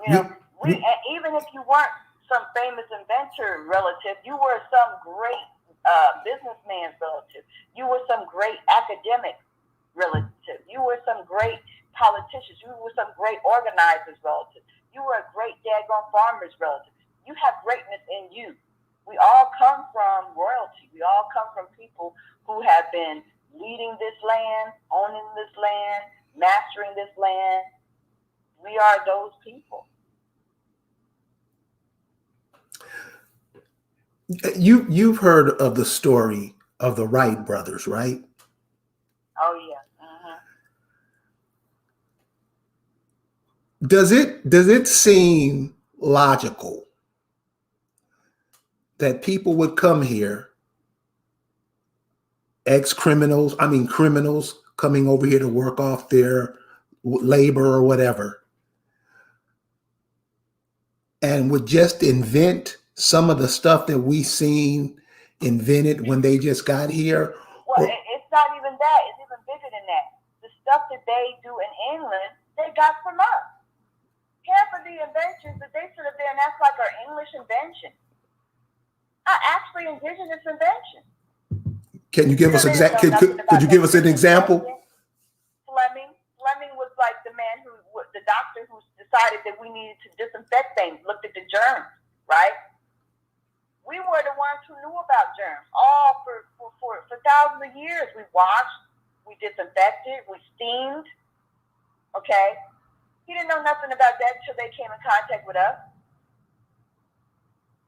Even if you weren't some famous inventor relative, you were some great businessman's relative. You were some great academic relative. You were some great politicians. You were some great organizers relative. You were a great daggone farmer's relative. You have greatness in you. We all come from royalty. We all come from people who have been leading this land, owning this land, mastering this land. We are those people. You've heard of the story of the Wright brothers, right? Oh yeah. Does it seem logical that people would come here, criminals coming over here to work off their labor or whatever, and would just invent some of the stuff that we seen invented when they just got here? Well, it's not even that. It's even bigger than that. The stuff that they do in England, they got from us. Half of the inventions that they sit up there and that's like our English invention are actually indigenous inventions. Can you give us could you give us an example? Fleming was like the doctor who decided that we needed to disinfect things, looked at the germs, right? We were the ones who knew about germs all for thousands of years. We washed, we disinfected, we steamed, okay? He didn't know nothing about that until they came in contact with us.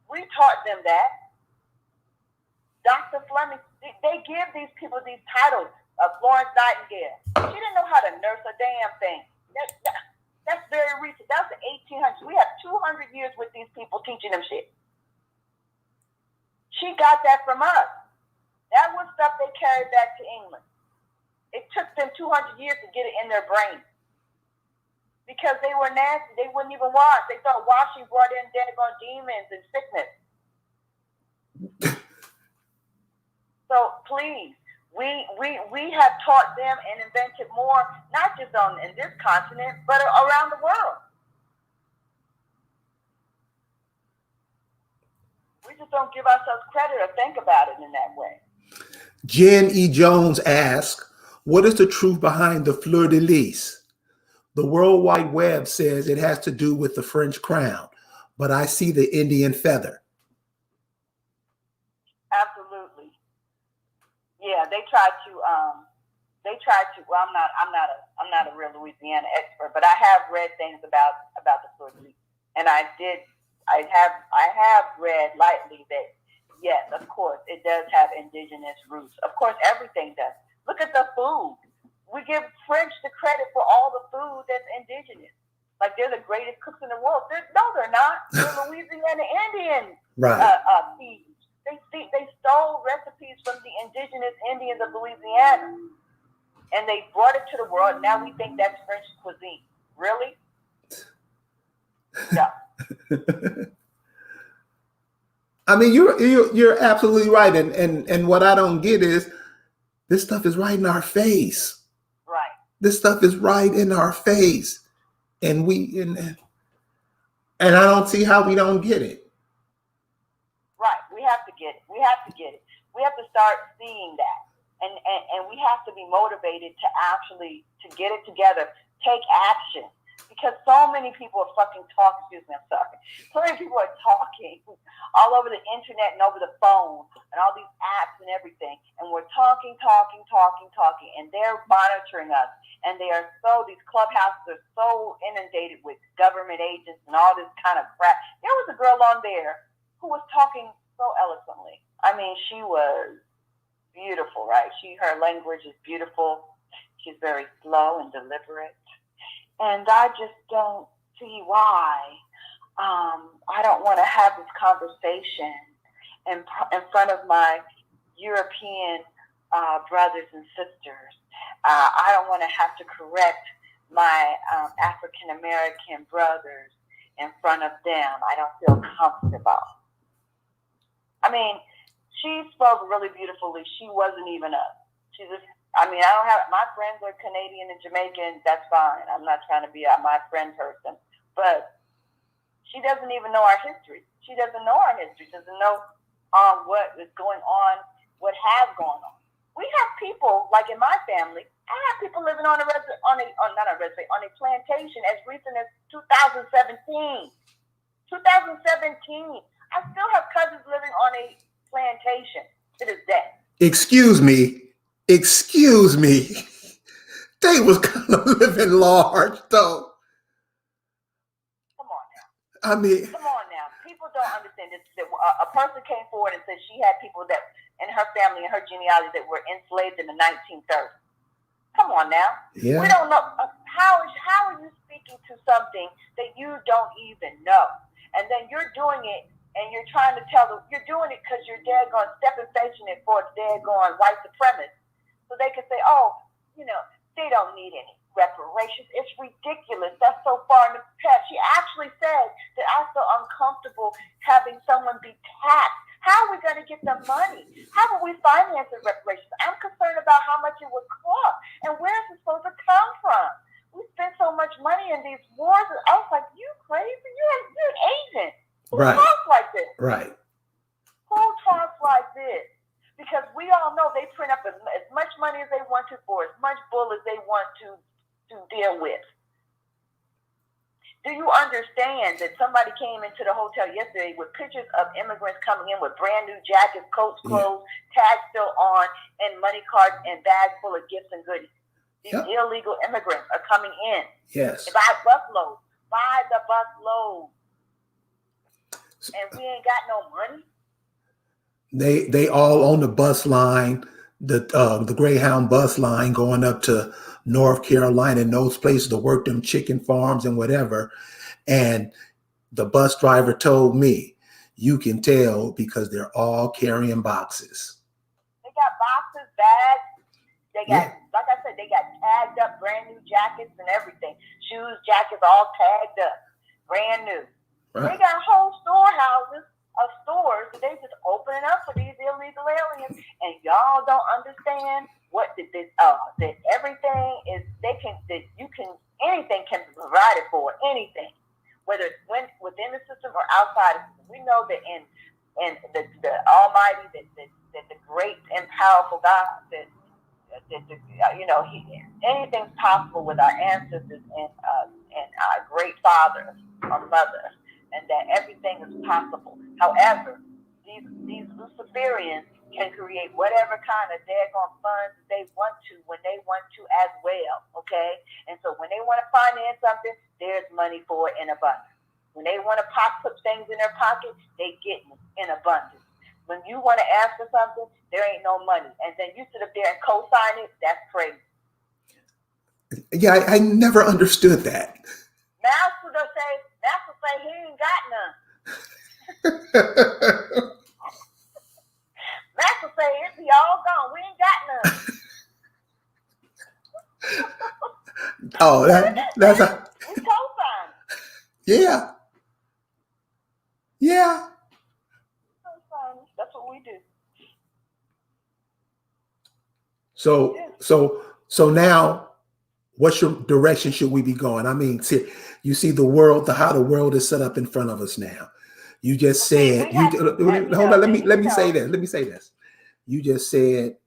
We taught them that. Dr. Fleming, they give these people these titles of Florence Nightingale. She didn't know how to nurse a damn thing. That's very recent. That was the 1800s. We have 200 years with these people teaching them shit. She got that from us. That was stuff they carried back to England. It took them 200 years to get it in their brain. because they were nasty. They wouldn't even wash. They thought washing brought in daggone demons and sickness. So please, we have taught them and invented more, not just in this continent, but around the world. We just don't give ourselves credit or think about it in that way. Jen E. Jones asks, what is the truth behind the fleur-de-lis? The World Wide Web says it has to do with the French crown, but I see the Indian feather. Absolutely. Yeah, they tried to, well, I'm not a real Louisiana expert, but I have read things about the fleur-de-lis. And I have read lightly that, yes, of course, it does have indigenous roots. Of course, everything does. Look at the food. We give French the credit for all the food that's indigenous. Like they're the greatest cooks in the world. No, they're not. They're Louisiana Indian thieves. They stole recipes from the indigenous Indians of Louisiana, and they brought it to the world. Now we think that's French cuisine. Really? No. I mean, you're absolutely right, and what I don't get is this stuff is right in our face. Right. This stuff is right in our face, and I don't see how we don't get it. Right. We have to get it. We have to get it. We have to start seeing that, and we have to be motivated to actually to get it together, take action. Because so many people are fucking talking, excuse me, I'm sorry. So many people are talking all over the internet and over the phone and all these apps and everything. And we're talking, and they're monitoring us. And these clubhouses are so inundated with government agents and all this kind of crap. There was a girl on there who was talking so eloquently. I mean, she was beautiful, right? Her language is beautiful. She's very slow and deliberate. And I just don't see why I don't want to have this conversation in front of my European brothers and sisters. I don't want to have to correct my African American brothers in front of them. I don't feel comfortable. I mean, she spoke really beautifully. She wasn't even us. I don't have, my friends are Canadian and Jamaican. That's fine. I'm not trying to be my friend person. But she doesn't even know our history. She doesn't know our history. She doesn't know what is going on, what has gone on. We have people, like in my family, I have people living on a plantation as recent as 2017. 2017. I still have cousins living on a plantation to this day. Excuse me. They was kind of living large, though. Come on now. I mean, come on now. People don't understand this. A person came forward and said she had people that in her family and her genealogy that were enslaved in the 1930s. Come on now. Yeah. We don't know. How are you speaking to something that you don't even know? And then you're doing it and you're trying to you're doing it because you're daggone stepping facing it for daggone white supremacists. So they can say, they don't need any reparations. It's ridiculous. That's so far in the past. She actually said that I feel uncomfortable having someone be taxed. How are we going to get the money? How will we finance the reparations? I'm concerned about how much it would cost and where is it supposed to come from? We spend so much money in these wars. I was like, you crazy? You're an agent. Who talks like this? Right. Who talks like this? Because we all know they print up as much money as they want to for as much bull as they want to deal with. Do you understand that somebody came into the hotel yesterday with pictures of immigrants coming in with brand new jackets, coats, clothes, tags still on, and money cards and bags full of gifts and goodies? These illegal immigrants are coming in. Yes. By busloads. By the busload. And we ain't got no money. They all on the bus line, the Greyhound bus line going up to North Carolina and those places to work them chicken farms and whatever. And the bus driver told me, you can tell because they're all carrying boxes. They got boxes, bags. They got, like I said, they got tags tagged up, brand new jackets and everything. Shoes, jackets, all tagged up, brand new. Right. They got whole storehouses of stores that they just opening up for these illegal aliens, and y'all don't understand that everything is anything can be provided for, anything, whether it's within the system or outside of the system. We know that in the Almighty, that the great and powerful God, anything's possible with our ancestors and our great fathers or mothers, and that everything is possible. However, these Luciferians can create whatever kind of daggone funds they want to when they want to as well, okay? And so when they want to finance something, there's money for it in abundance. When they want to put things in their pocket, they get it in abundance. When you want to ask for something, there ain't no money. And then you sit up there and co-sign it, that's crazy. Yeah, I never understood that. Master say he ain't got none. Master say it be all gone. We ain't got none. Oh, that's we co-sign. Yeah. Co-sign. That's what we do. So now, what's your direction should we be going? I mean, see, you see how the world is set up in front of us now. You just said, hold on, let me say this. You just said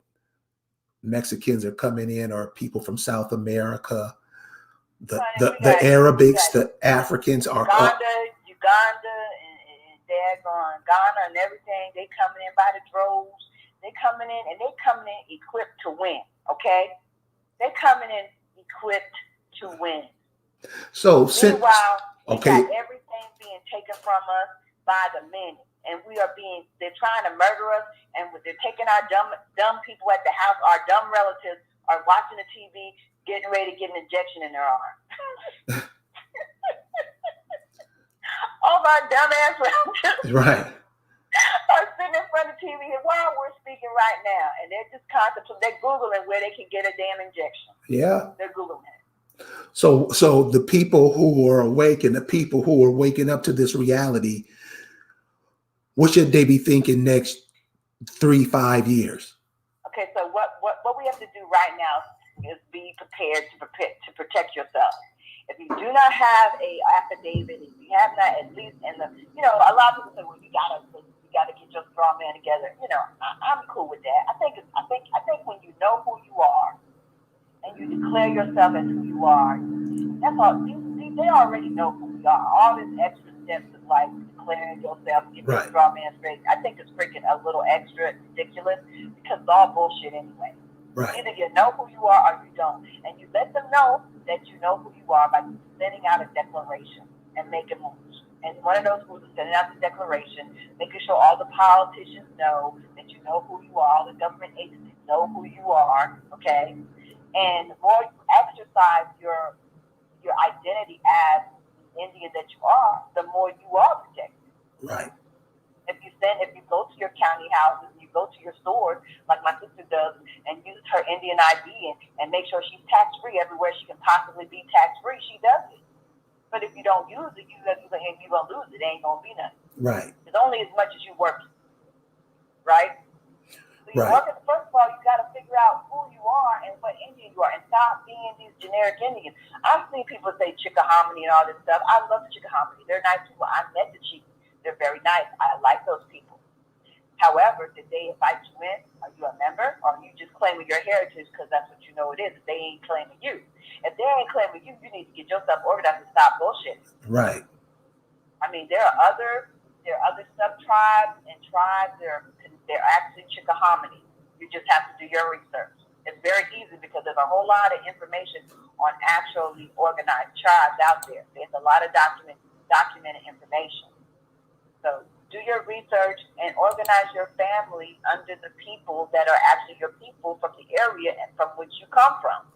Mexicans are coming in, or people from South America, the Arabics, the Africans are Uganda and daggone Ghana and everything. They coming in by the droves. They coming in and they coming in equipped to win. Okay, they coming in equipped to win. So meanwhile, we got everything being taken from us by the minute, and they're trying to murder us, and they're taking our dumb people at the house. Our dumb relatives are watching the TV, getting ready to get an injection in their arm. All of our dumb ass relatives, right, are sitting in front of the TV while we're speaking right now, and they're just contemplating. They're Googling where they can get a damn injection. Yeah, they're Googling it. So the people who are awake and the people who are waking up to this reality, what should they be thinking next 3-5 years? Okay, so what we have to do right now is be prepared to protect yourself. If you do not have a affidavit, if you have not at least a lot of people say, well, you gotta get your straw man together. I'm cool with that. I think when you know who you are and you declare yourself as who you are, that's all. They already know who we are. All this extra steps of like declaring yourself, getting your straw man straight, I think it's freaking a little extra ridiculous because it's all bullshit anyway. Right. Either you know who you are or you don't. And you let them know that you know who you are by sending out a declaration and making moves. And one of those moves is sending out the declaration, making sure all the politicians know that you know who you are, all the government agencies know who you are, okay? And the more you exercise your identity as the Indian that you are, the more you are protected. Right. If you go to your county houses, you go to your stores, like my sister does, and use her Indian ID and make sure she's tax-free everywhere she can possibly be tax-free, she does it. But if you don't use it, you're going to lose it. It ain't going to be nothing. Right. It's only as much as you work. Right? So first of all, you got to figure out who you are and what Indian you are, and stop being these generic Indians. I've seen people say Chickahominy and all this stuff. I love the Chickahominy. They're nice people. I met the Chiefs. They're very nice. I like those people. However, did they invite you in? Are you a member? Or are you just claiming your heritage because that's what you know it is? If they ain't claiming you. If they ain't claiming you, you need to get yourself organized and stop bullshit. Right. I mean, there are other sub-tribes and tribes. They're actually Chickahominy. You just have to do your research. It's very easy because there's a whole lot of information on actually organized tribes out there. There's a lot of documented information. So do your research and organize your family under the people that are actually your people from the area and from which you come from.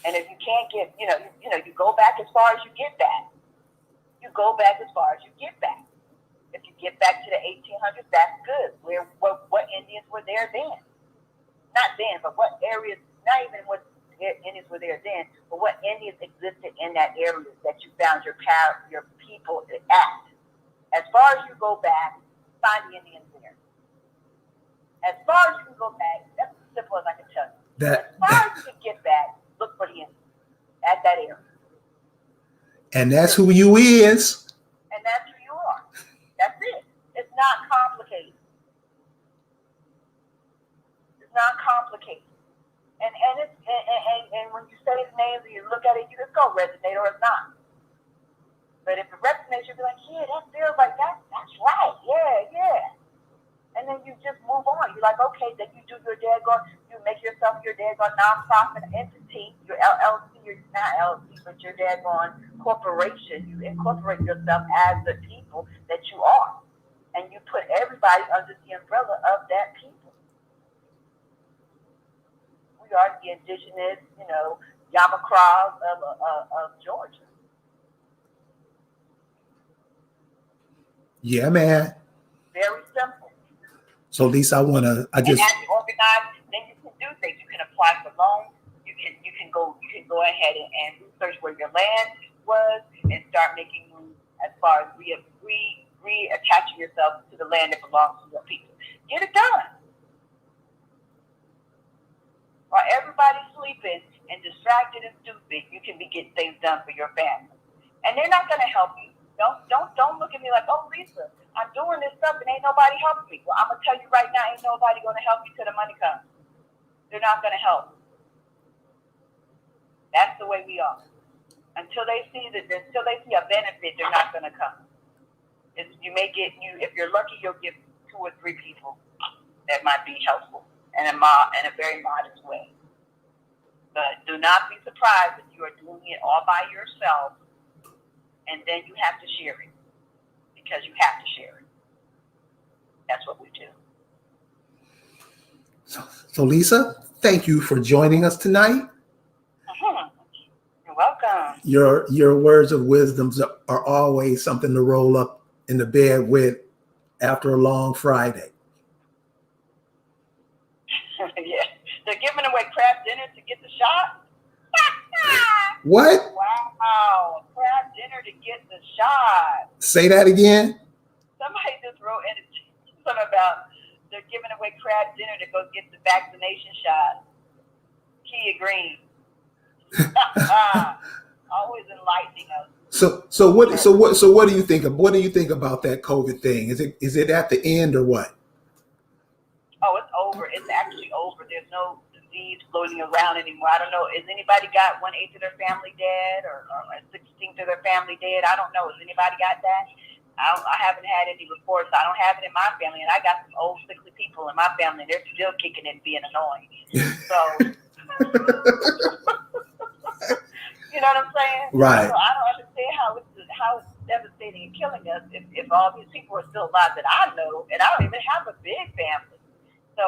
And if you can't get, you go back as far as you get back. You go back as far as you get back. If you get back to the 1800s, that's good. What Indians were there then? Not then, but what areas, not even what Indians were there then, but what Indians existed in that area that you found your people at. As far as you go back, find the Indians there. As far as you can go back, that's as simple as I can tell you. As far as you can get back, look for the Indians at that area. And that's who you is. And that's who you are. That's it. It's not complicated. It's not complicated. And when you say the names and you look at it, you just go resonate or it's not. But if it resonates, you'll be like, yeah, that feels like that's right. Yeah. And then you just move on. You're like, okay, then you do your you make yourself your nonprofit entity, your LLC, your not LLC, but your corporation. You incorporate yourself as the people that you are. And you put everybody under the umbrella of that people. We are the indigenous, Yamacraws of Georgia. Yeah, man. Very simple. So Lisa, and as you organize, then you can do things. You can apply for loans. You can go ahead and research where your land was and start making moves as far as reattaching yourself to the land that belongs to your people. Get it done. While everybody's sleeping and distracted and stupid, you can be getting things done for your family. And they're not going to help you. Don't look at me like, oh, Lisa, I'm doing this stuff and ain't nobody helping me. Well, I'm going to tell you right now, ain't nobody going to help you till the money comes. They're not going to help. That's the way we are. Until they see a benefit, they're not going to come. If you're lucky, you'll get 2 or 3 people that might be helpful in a very modest way. But do not be surprised if you are doing it all by yourself, and then you have to share it because you have to share it. That's what we do. So Lisa, thank you for joining us tonight. You're welcome. Your words of wisdom are always something to roll up in the bed with after a long Friday. Yeah, they're giving away crab dinner to get the shot. What? Wow, crab dinner to get the shot. Say that again. Somebody just wrote in something about they're giving away crab dinner to go get the vaccination shot. Kia Green. Always enlightening us. So what do you think of? What do you think about that COVID thing? Is it at the end or what? Oh, it's over. It's actually over. There's no disease floating around anymore. I don't know. Has anybody got 1/8 of their family dead or 1/16 of their family dead? I don't know. Has anybody got that? I haven't had any reports. I don't have it in my family, and I got some old, sickly people in my family, and they're still kicking and being annoying. So, you know what I'm saying? Right. So I don't understand how it's devastating and killing us if all these people are still alive that I know, and I don't even have a big family. So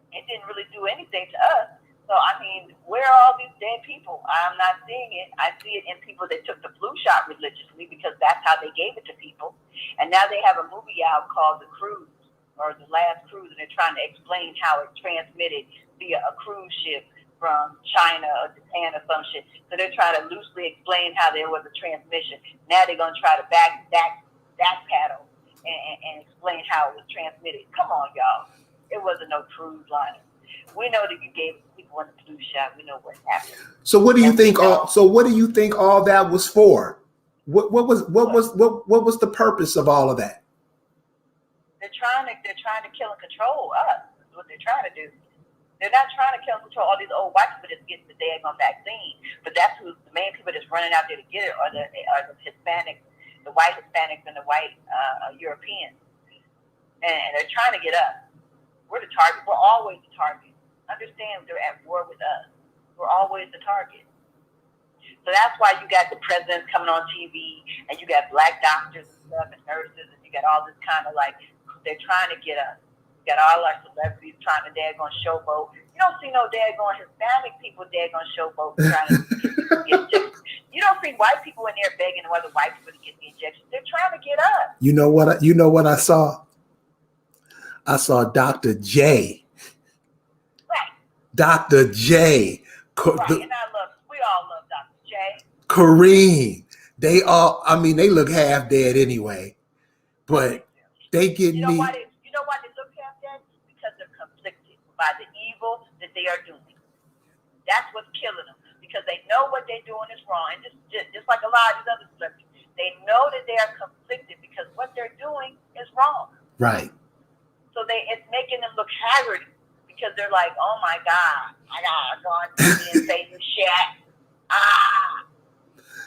it didn't really do anything to us. So, I mean, where are all these dead people? I'm not seeing it. I see it in people that took the flu shot religiously because that's how they gave it to people. And now they have a movie out called The Cruise, or The Last Cruise, and they're trying to explain how it transmitted via a cruise ship from China or Japan or some shit. So they're trying to loosely explain how there was a transmission. Now they're going to try to backpedal and explain how it was transmitted. Come on, y'all. It wasn't no cruise liner. We know that you gave people the flu shot. We know what happened. So what do you think? What do you think all that was for? What was the purpose of all of that? They're trying to kill and control us. That's what they're trying to do. They're not trying to kill and control all these old white people that's getting the daggone vaccine. But that's who the main people that's running out there to get it are the Hispanics, the white Hispanics and the white Europeans. And they're trying to get us. We're the target. We're always the target. Understand they're at war with us. We're always the target. So that's why you got the presidents coming on TV and you got black doctors and stuff and nurses and you got all this kind of like, they're trying to get us. You got all our celebrities trying to daggone showboat. You don't see no daggone Hispanic people daggone showboat trying to get injections. You don't see white people in there begging other white people to get the injections. They're trying to get us. You know what I saw? I saw Dr. J. Right. Dr. J, Right, and we all love Dr. J. Kareem. They all, I mean, they look half dead anyway, but they get You know me. why they look half dead? Because they're conflicted by the evil that they are doing. That's what's killing them, because they know what they're doing is wrong. And just like a lot of these other celebrities, they know that they are conflicted because what they're doing is wrong. Right. So it's making them look haggard because they're like, oh my God, I gotta go on TV and say some shit.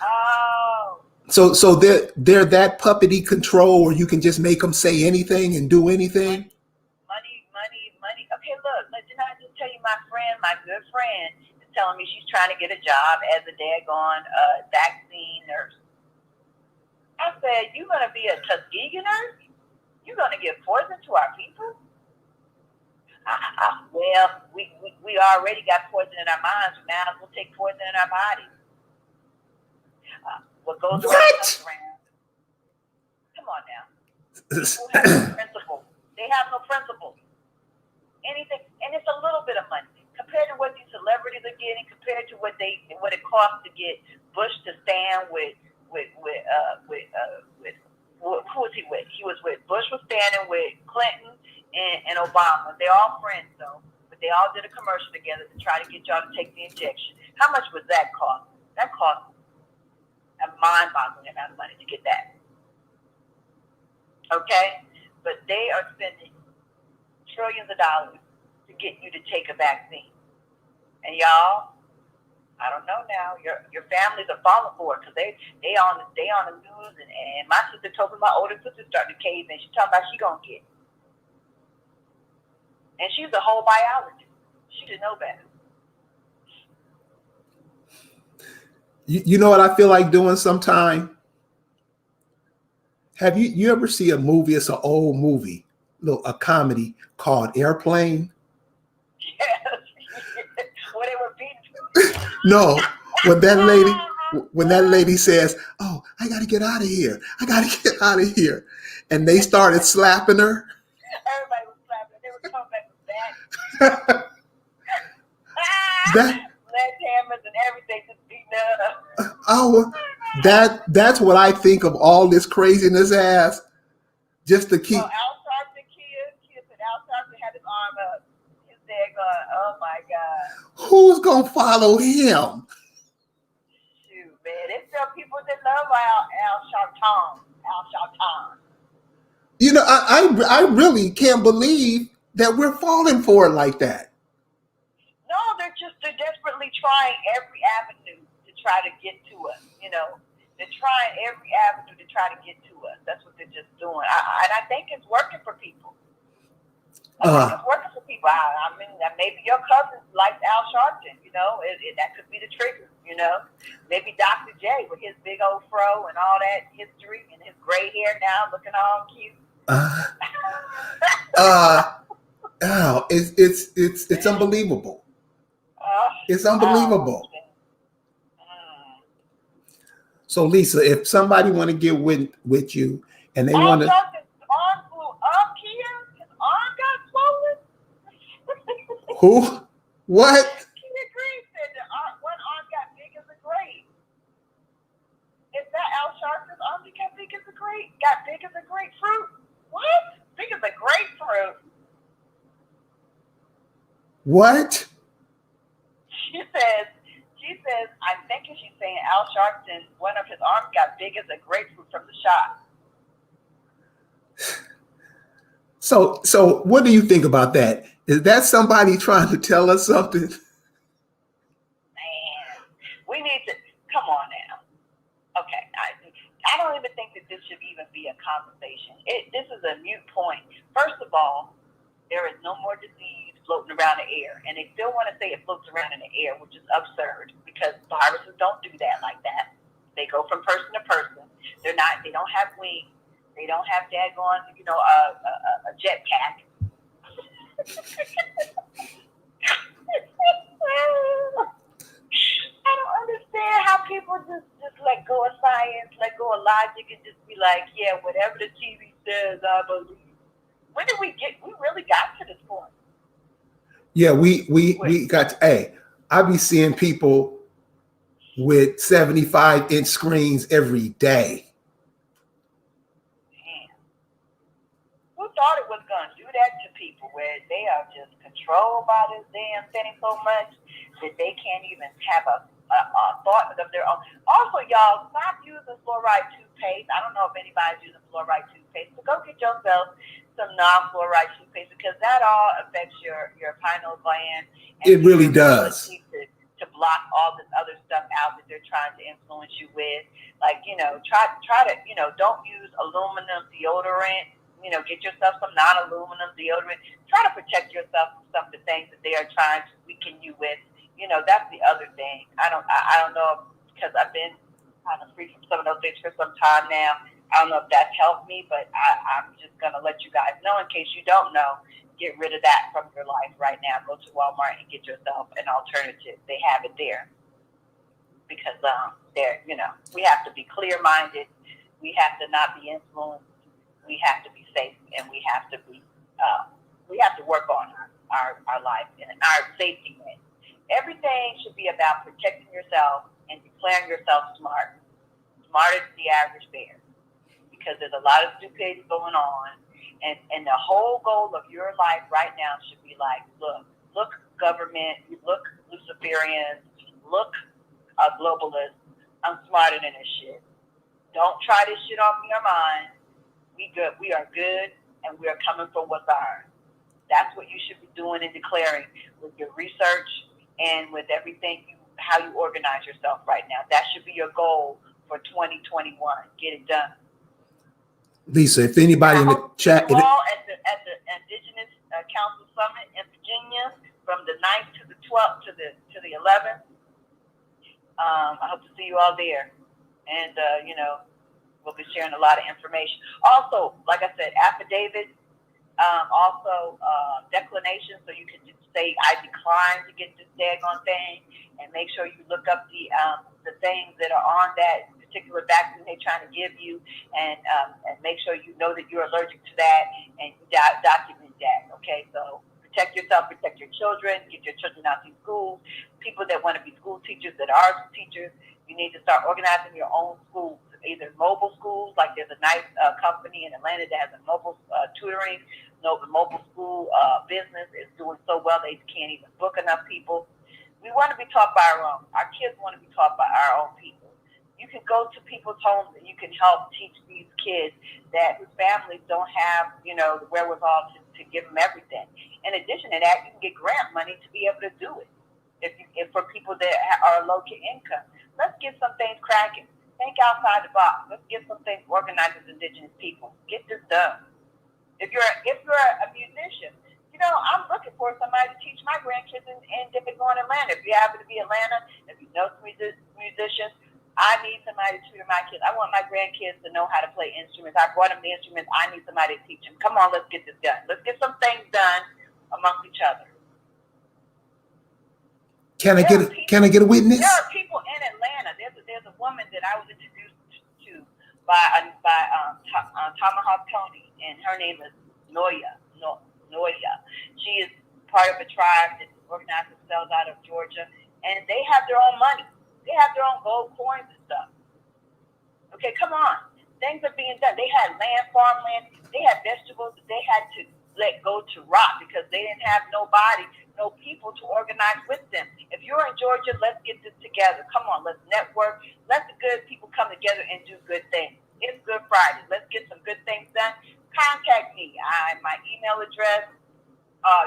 Oh. So they're that puppety control where you can just make them say anything and do anything. Money. Okay, look, didn't I just tell you my good friend is telling me she's trying to get a job as a daggone vaccine nurse. I said, you gonna be a Tuskegee nurse? You gonna give poison to our people? Well, we already got poison in our minds. We might as well take poison in our bodies. What goes around comes around. Come on now. People have no principles. They have no principles. Anything, and it's a little bit of money compared to what these celebrities are getting, compared to what it costs to get Bush to stand with who was he with? He was with Bush was standing with Clinton and Obama. They're all friends though, but they all did a commercial together to try to get y'all to take the injection. How much was that cost? That cost a mind-boggling amount of money to get that. Okay? But they are spending trillions of dollars to get you to take a vaccine. And y'all, I don't know now, your families are falling for it because they on the news, and my sister told me my older sister started to cave in. She's talking about she gonna get it. And she's a whole biologist. She should know better. You know what I feel like doing sometime? Have you ever see a movie? It's an old movie, a comedy called Airplane. Yes. Where they were beating. No, when that lady says, "Oh, I got to get out of here. I got to get out of here," and they started slapping her. Everybody was slapping. They were coming back with that. Sledgehammers and everything just beating her up. That's what I think of all this craziness as. Just to keep. Well, Al Sharpton kid said Al Sharpton had his arm up. His dad going, oh my God. Who's gonna follow him? Shoot, man. There's still people that love Al Sharpton. You know, I really can't believe that we're falling for it like that. No, they're desperately trying every avenue to try to get to us. You know, they're trying every avenue to try to get to us. That's what they're just doing, and I think it's working for people. It's working for people. I mean, maybe your cousin likes Al Sharpton. You know, that could be the trigger. You know, maybe Dr. J with his big old fro and all that history and his gray hair now looking all cute. It's unbelievable. It's unbelievable. So Lisa, if somebody want to get with you and they want to, his arm blew up here. His arm got swollen. Who? What? Kia Green said that one arm got big as a grape. Is that Al Sharpton's arm that got big as a grape? Got big as a grapefruit? What? Big as a grapefruit? What? She says, I'm thinking she's saying Al Sharpton, one of his arms got big as a grapefruit from the shot. So what do you think about that? Is that somebody trying to tell us something? Man, we need to, come on now. Okay, I don't even think that this should even be a conversation. This is a moot point. First of all, there is no more disease floating around the air, and they still want to say it floats around in the air, which is absurd because viruses don't do that like that. They go from person to person. They don't have wings. They don't have daggone, a jetpack. I don't understand how people just let go of science, let go of logic, and just be like, yeah, whatever the TV says, I believe. We really got to this point. Yeah, we got. Hey, I be seeing people with 75-inch screens every day. Man, who thought it was going to do that to people where they are just controlled by this damn thing so much that they can't even have a thought of their own. Also, y'all, stop using fluoride toothpaste. I don't know if anybody's using fluoride toothpaste, but go get yourself some non-fluoride toothpaste because that all affects your pineal gland. And It really does. To block all this other stuff out that they're trying to influence you with. Like, try to, don't use aluminum deodorant. Get yourself some non-aluminum deodorant. Try to protect yourself from some of the things that they are trying to weaken you with. That's the other thing. I don't know, because I've been kind of free from some of those things for some time now. I don't know if that's helped me, but I'm just going to let you guys know in case you don't know. Get rid of that from your life right now. Go to Walmart and get yourself an alternative. They have it there because we have to be clear-minded. We have to not be influenced. We have to be safe, and we have to work on our life and our safety net. Everything should be about protecting yourself and declaring yourself smart, smarter than the average bear, because there's a lot of stupidity going on. And the whole goal of your life right now should be like, look, government, look, Luciferians, look, globalists, I'm smarter than this shit. Don't try this shit off your mind. We good. We are good, and we are coming for what's ours. That's what you should be doing and declaring with your research and with everything, how you organize yourself right now. That should be your goal for 2021. Get it done. Lisa, if anybody in the chat, you all at the Indigenous Council Summit in Virginia from the 9th to the 12th to the 11th. I hope to see you all there, and we'll be sharing a lot of information. Also, like I said, affidavits, also declination, so you can just say I decline to get this daggone thing, and make sure you look up the things that are on that particular vaccine they're trying to give you, and make sure you know that you're allergic to that, and document that. Okay, so protect yourself, protect your children, get your children out to school. People that want to be school teachers, that are teachers, you need to start organizing your own schools, either mobile schools, like there's a nice company in Atlanta that has a mobile tutoring. No, the mobile school business is doing so well they can't even book enough people. We want to be taught by our own. Our kids want to be taught by our own people. You can go to people's homes and you can help teach these kids whose families don't have, the wherewithal to give them everything. In addition to that, you can get grant money to be able to do it. If for people that are low income, let's get some things cracking. Think outside the box. Let's get some things organized as Indigenous people. Get this done. If you're a musician, I'm looking for somebody to teach my grandkids in Decoding Atlanta. If you happen to be Atlanta, if you know some musicians, I need somebody to tutor my kids. I want my grandkids to know how to play instruments. I brought them the instruments. I need somebody to teach them. Come on, let's get this done. Let's get some things done amongst each other. Can I get a witness? There are people in Atlanta. There's a woman that I was introduced to by Tomahawk Tony, and her name is Noya. She is part of a tribe that organizes themselves out of Georgia, and they have their own money. They have their own gold coins and stuff. Okay, come on. Things are being done. They had farmland. They had vegetables that they had to let go to rot because they didn't have no people to organize with them. If you're in Georgia, let's get this together. Come on, let's network. Let the good people come together and do good things. It's Good Friday. Let's get some good things done. Contact me. My email address,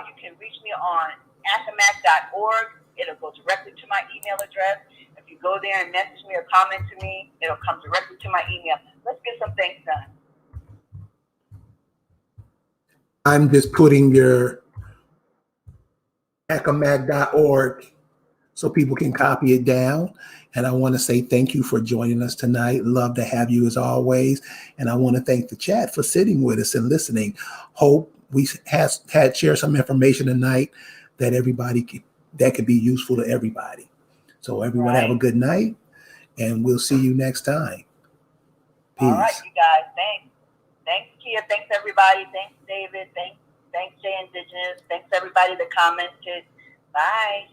you can reach me on acamac.org. It'll go directly to my email address. If you go there and message me or comment to me, it'll come directly to my email. Let's get some things done. I'm just putting your acamac.org so people can copy it down. And I want to say thank you for joining us tonight. Love to have you as always. And I want to thank the chat for sitting with us and listening. Hope we had shared some information tonight that that could be useful to everybody. So everyone have a good night, and we'll see you next time. Peace. All right, you guys. Thanks. Thanks, Kia. Thanks, everybody. Thanks, David. Thanks, Thanks, Jay Indigenous. Thanks, everybody that commented. Bye.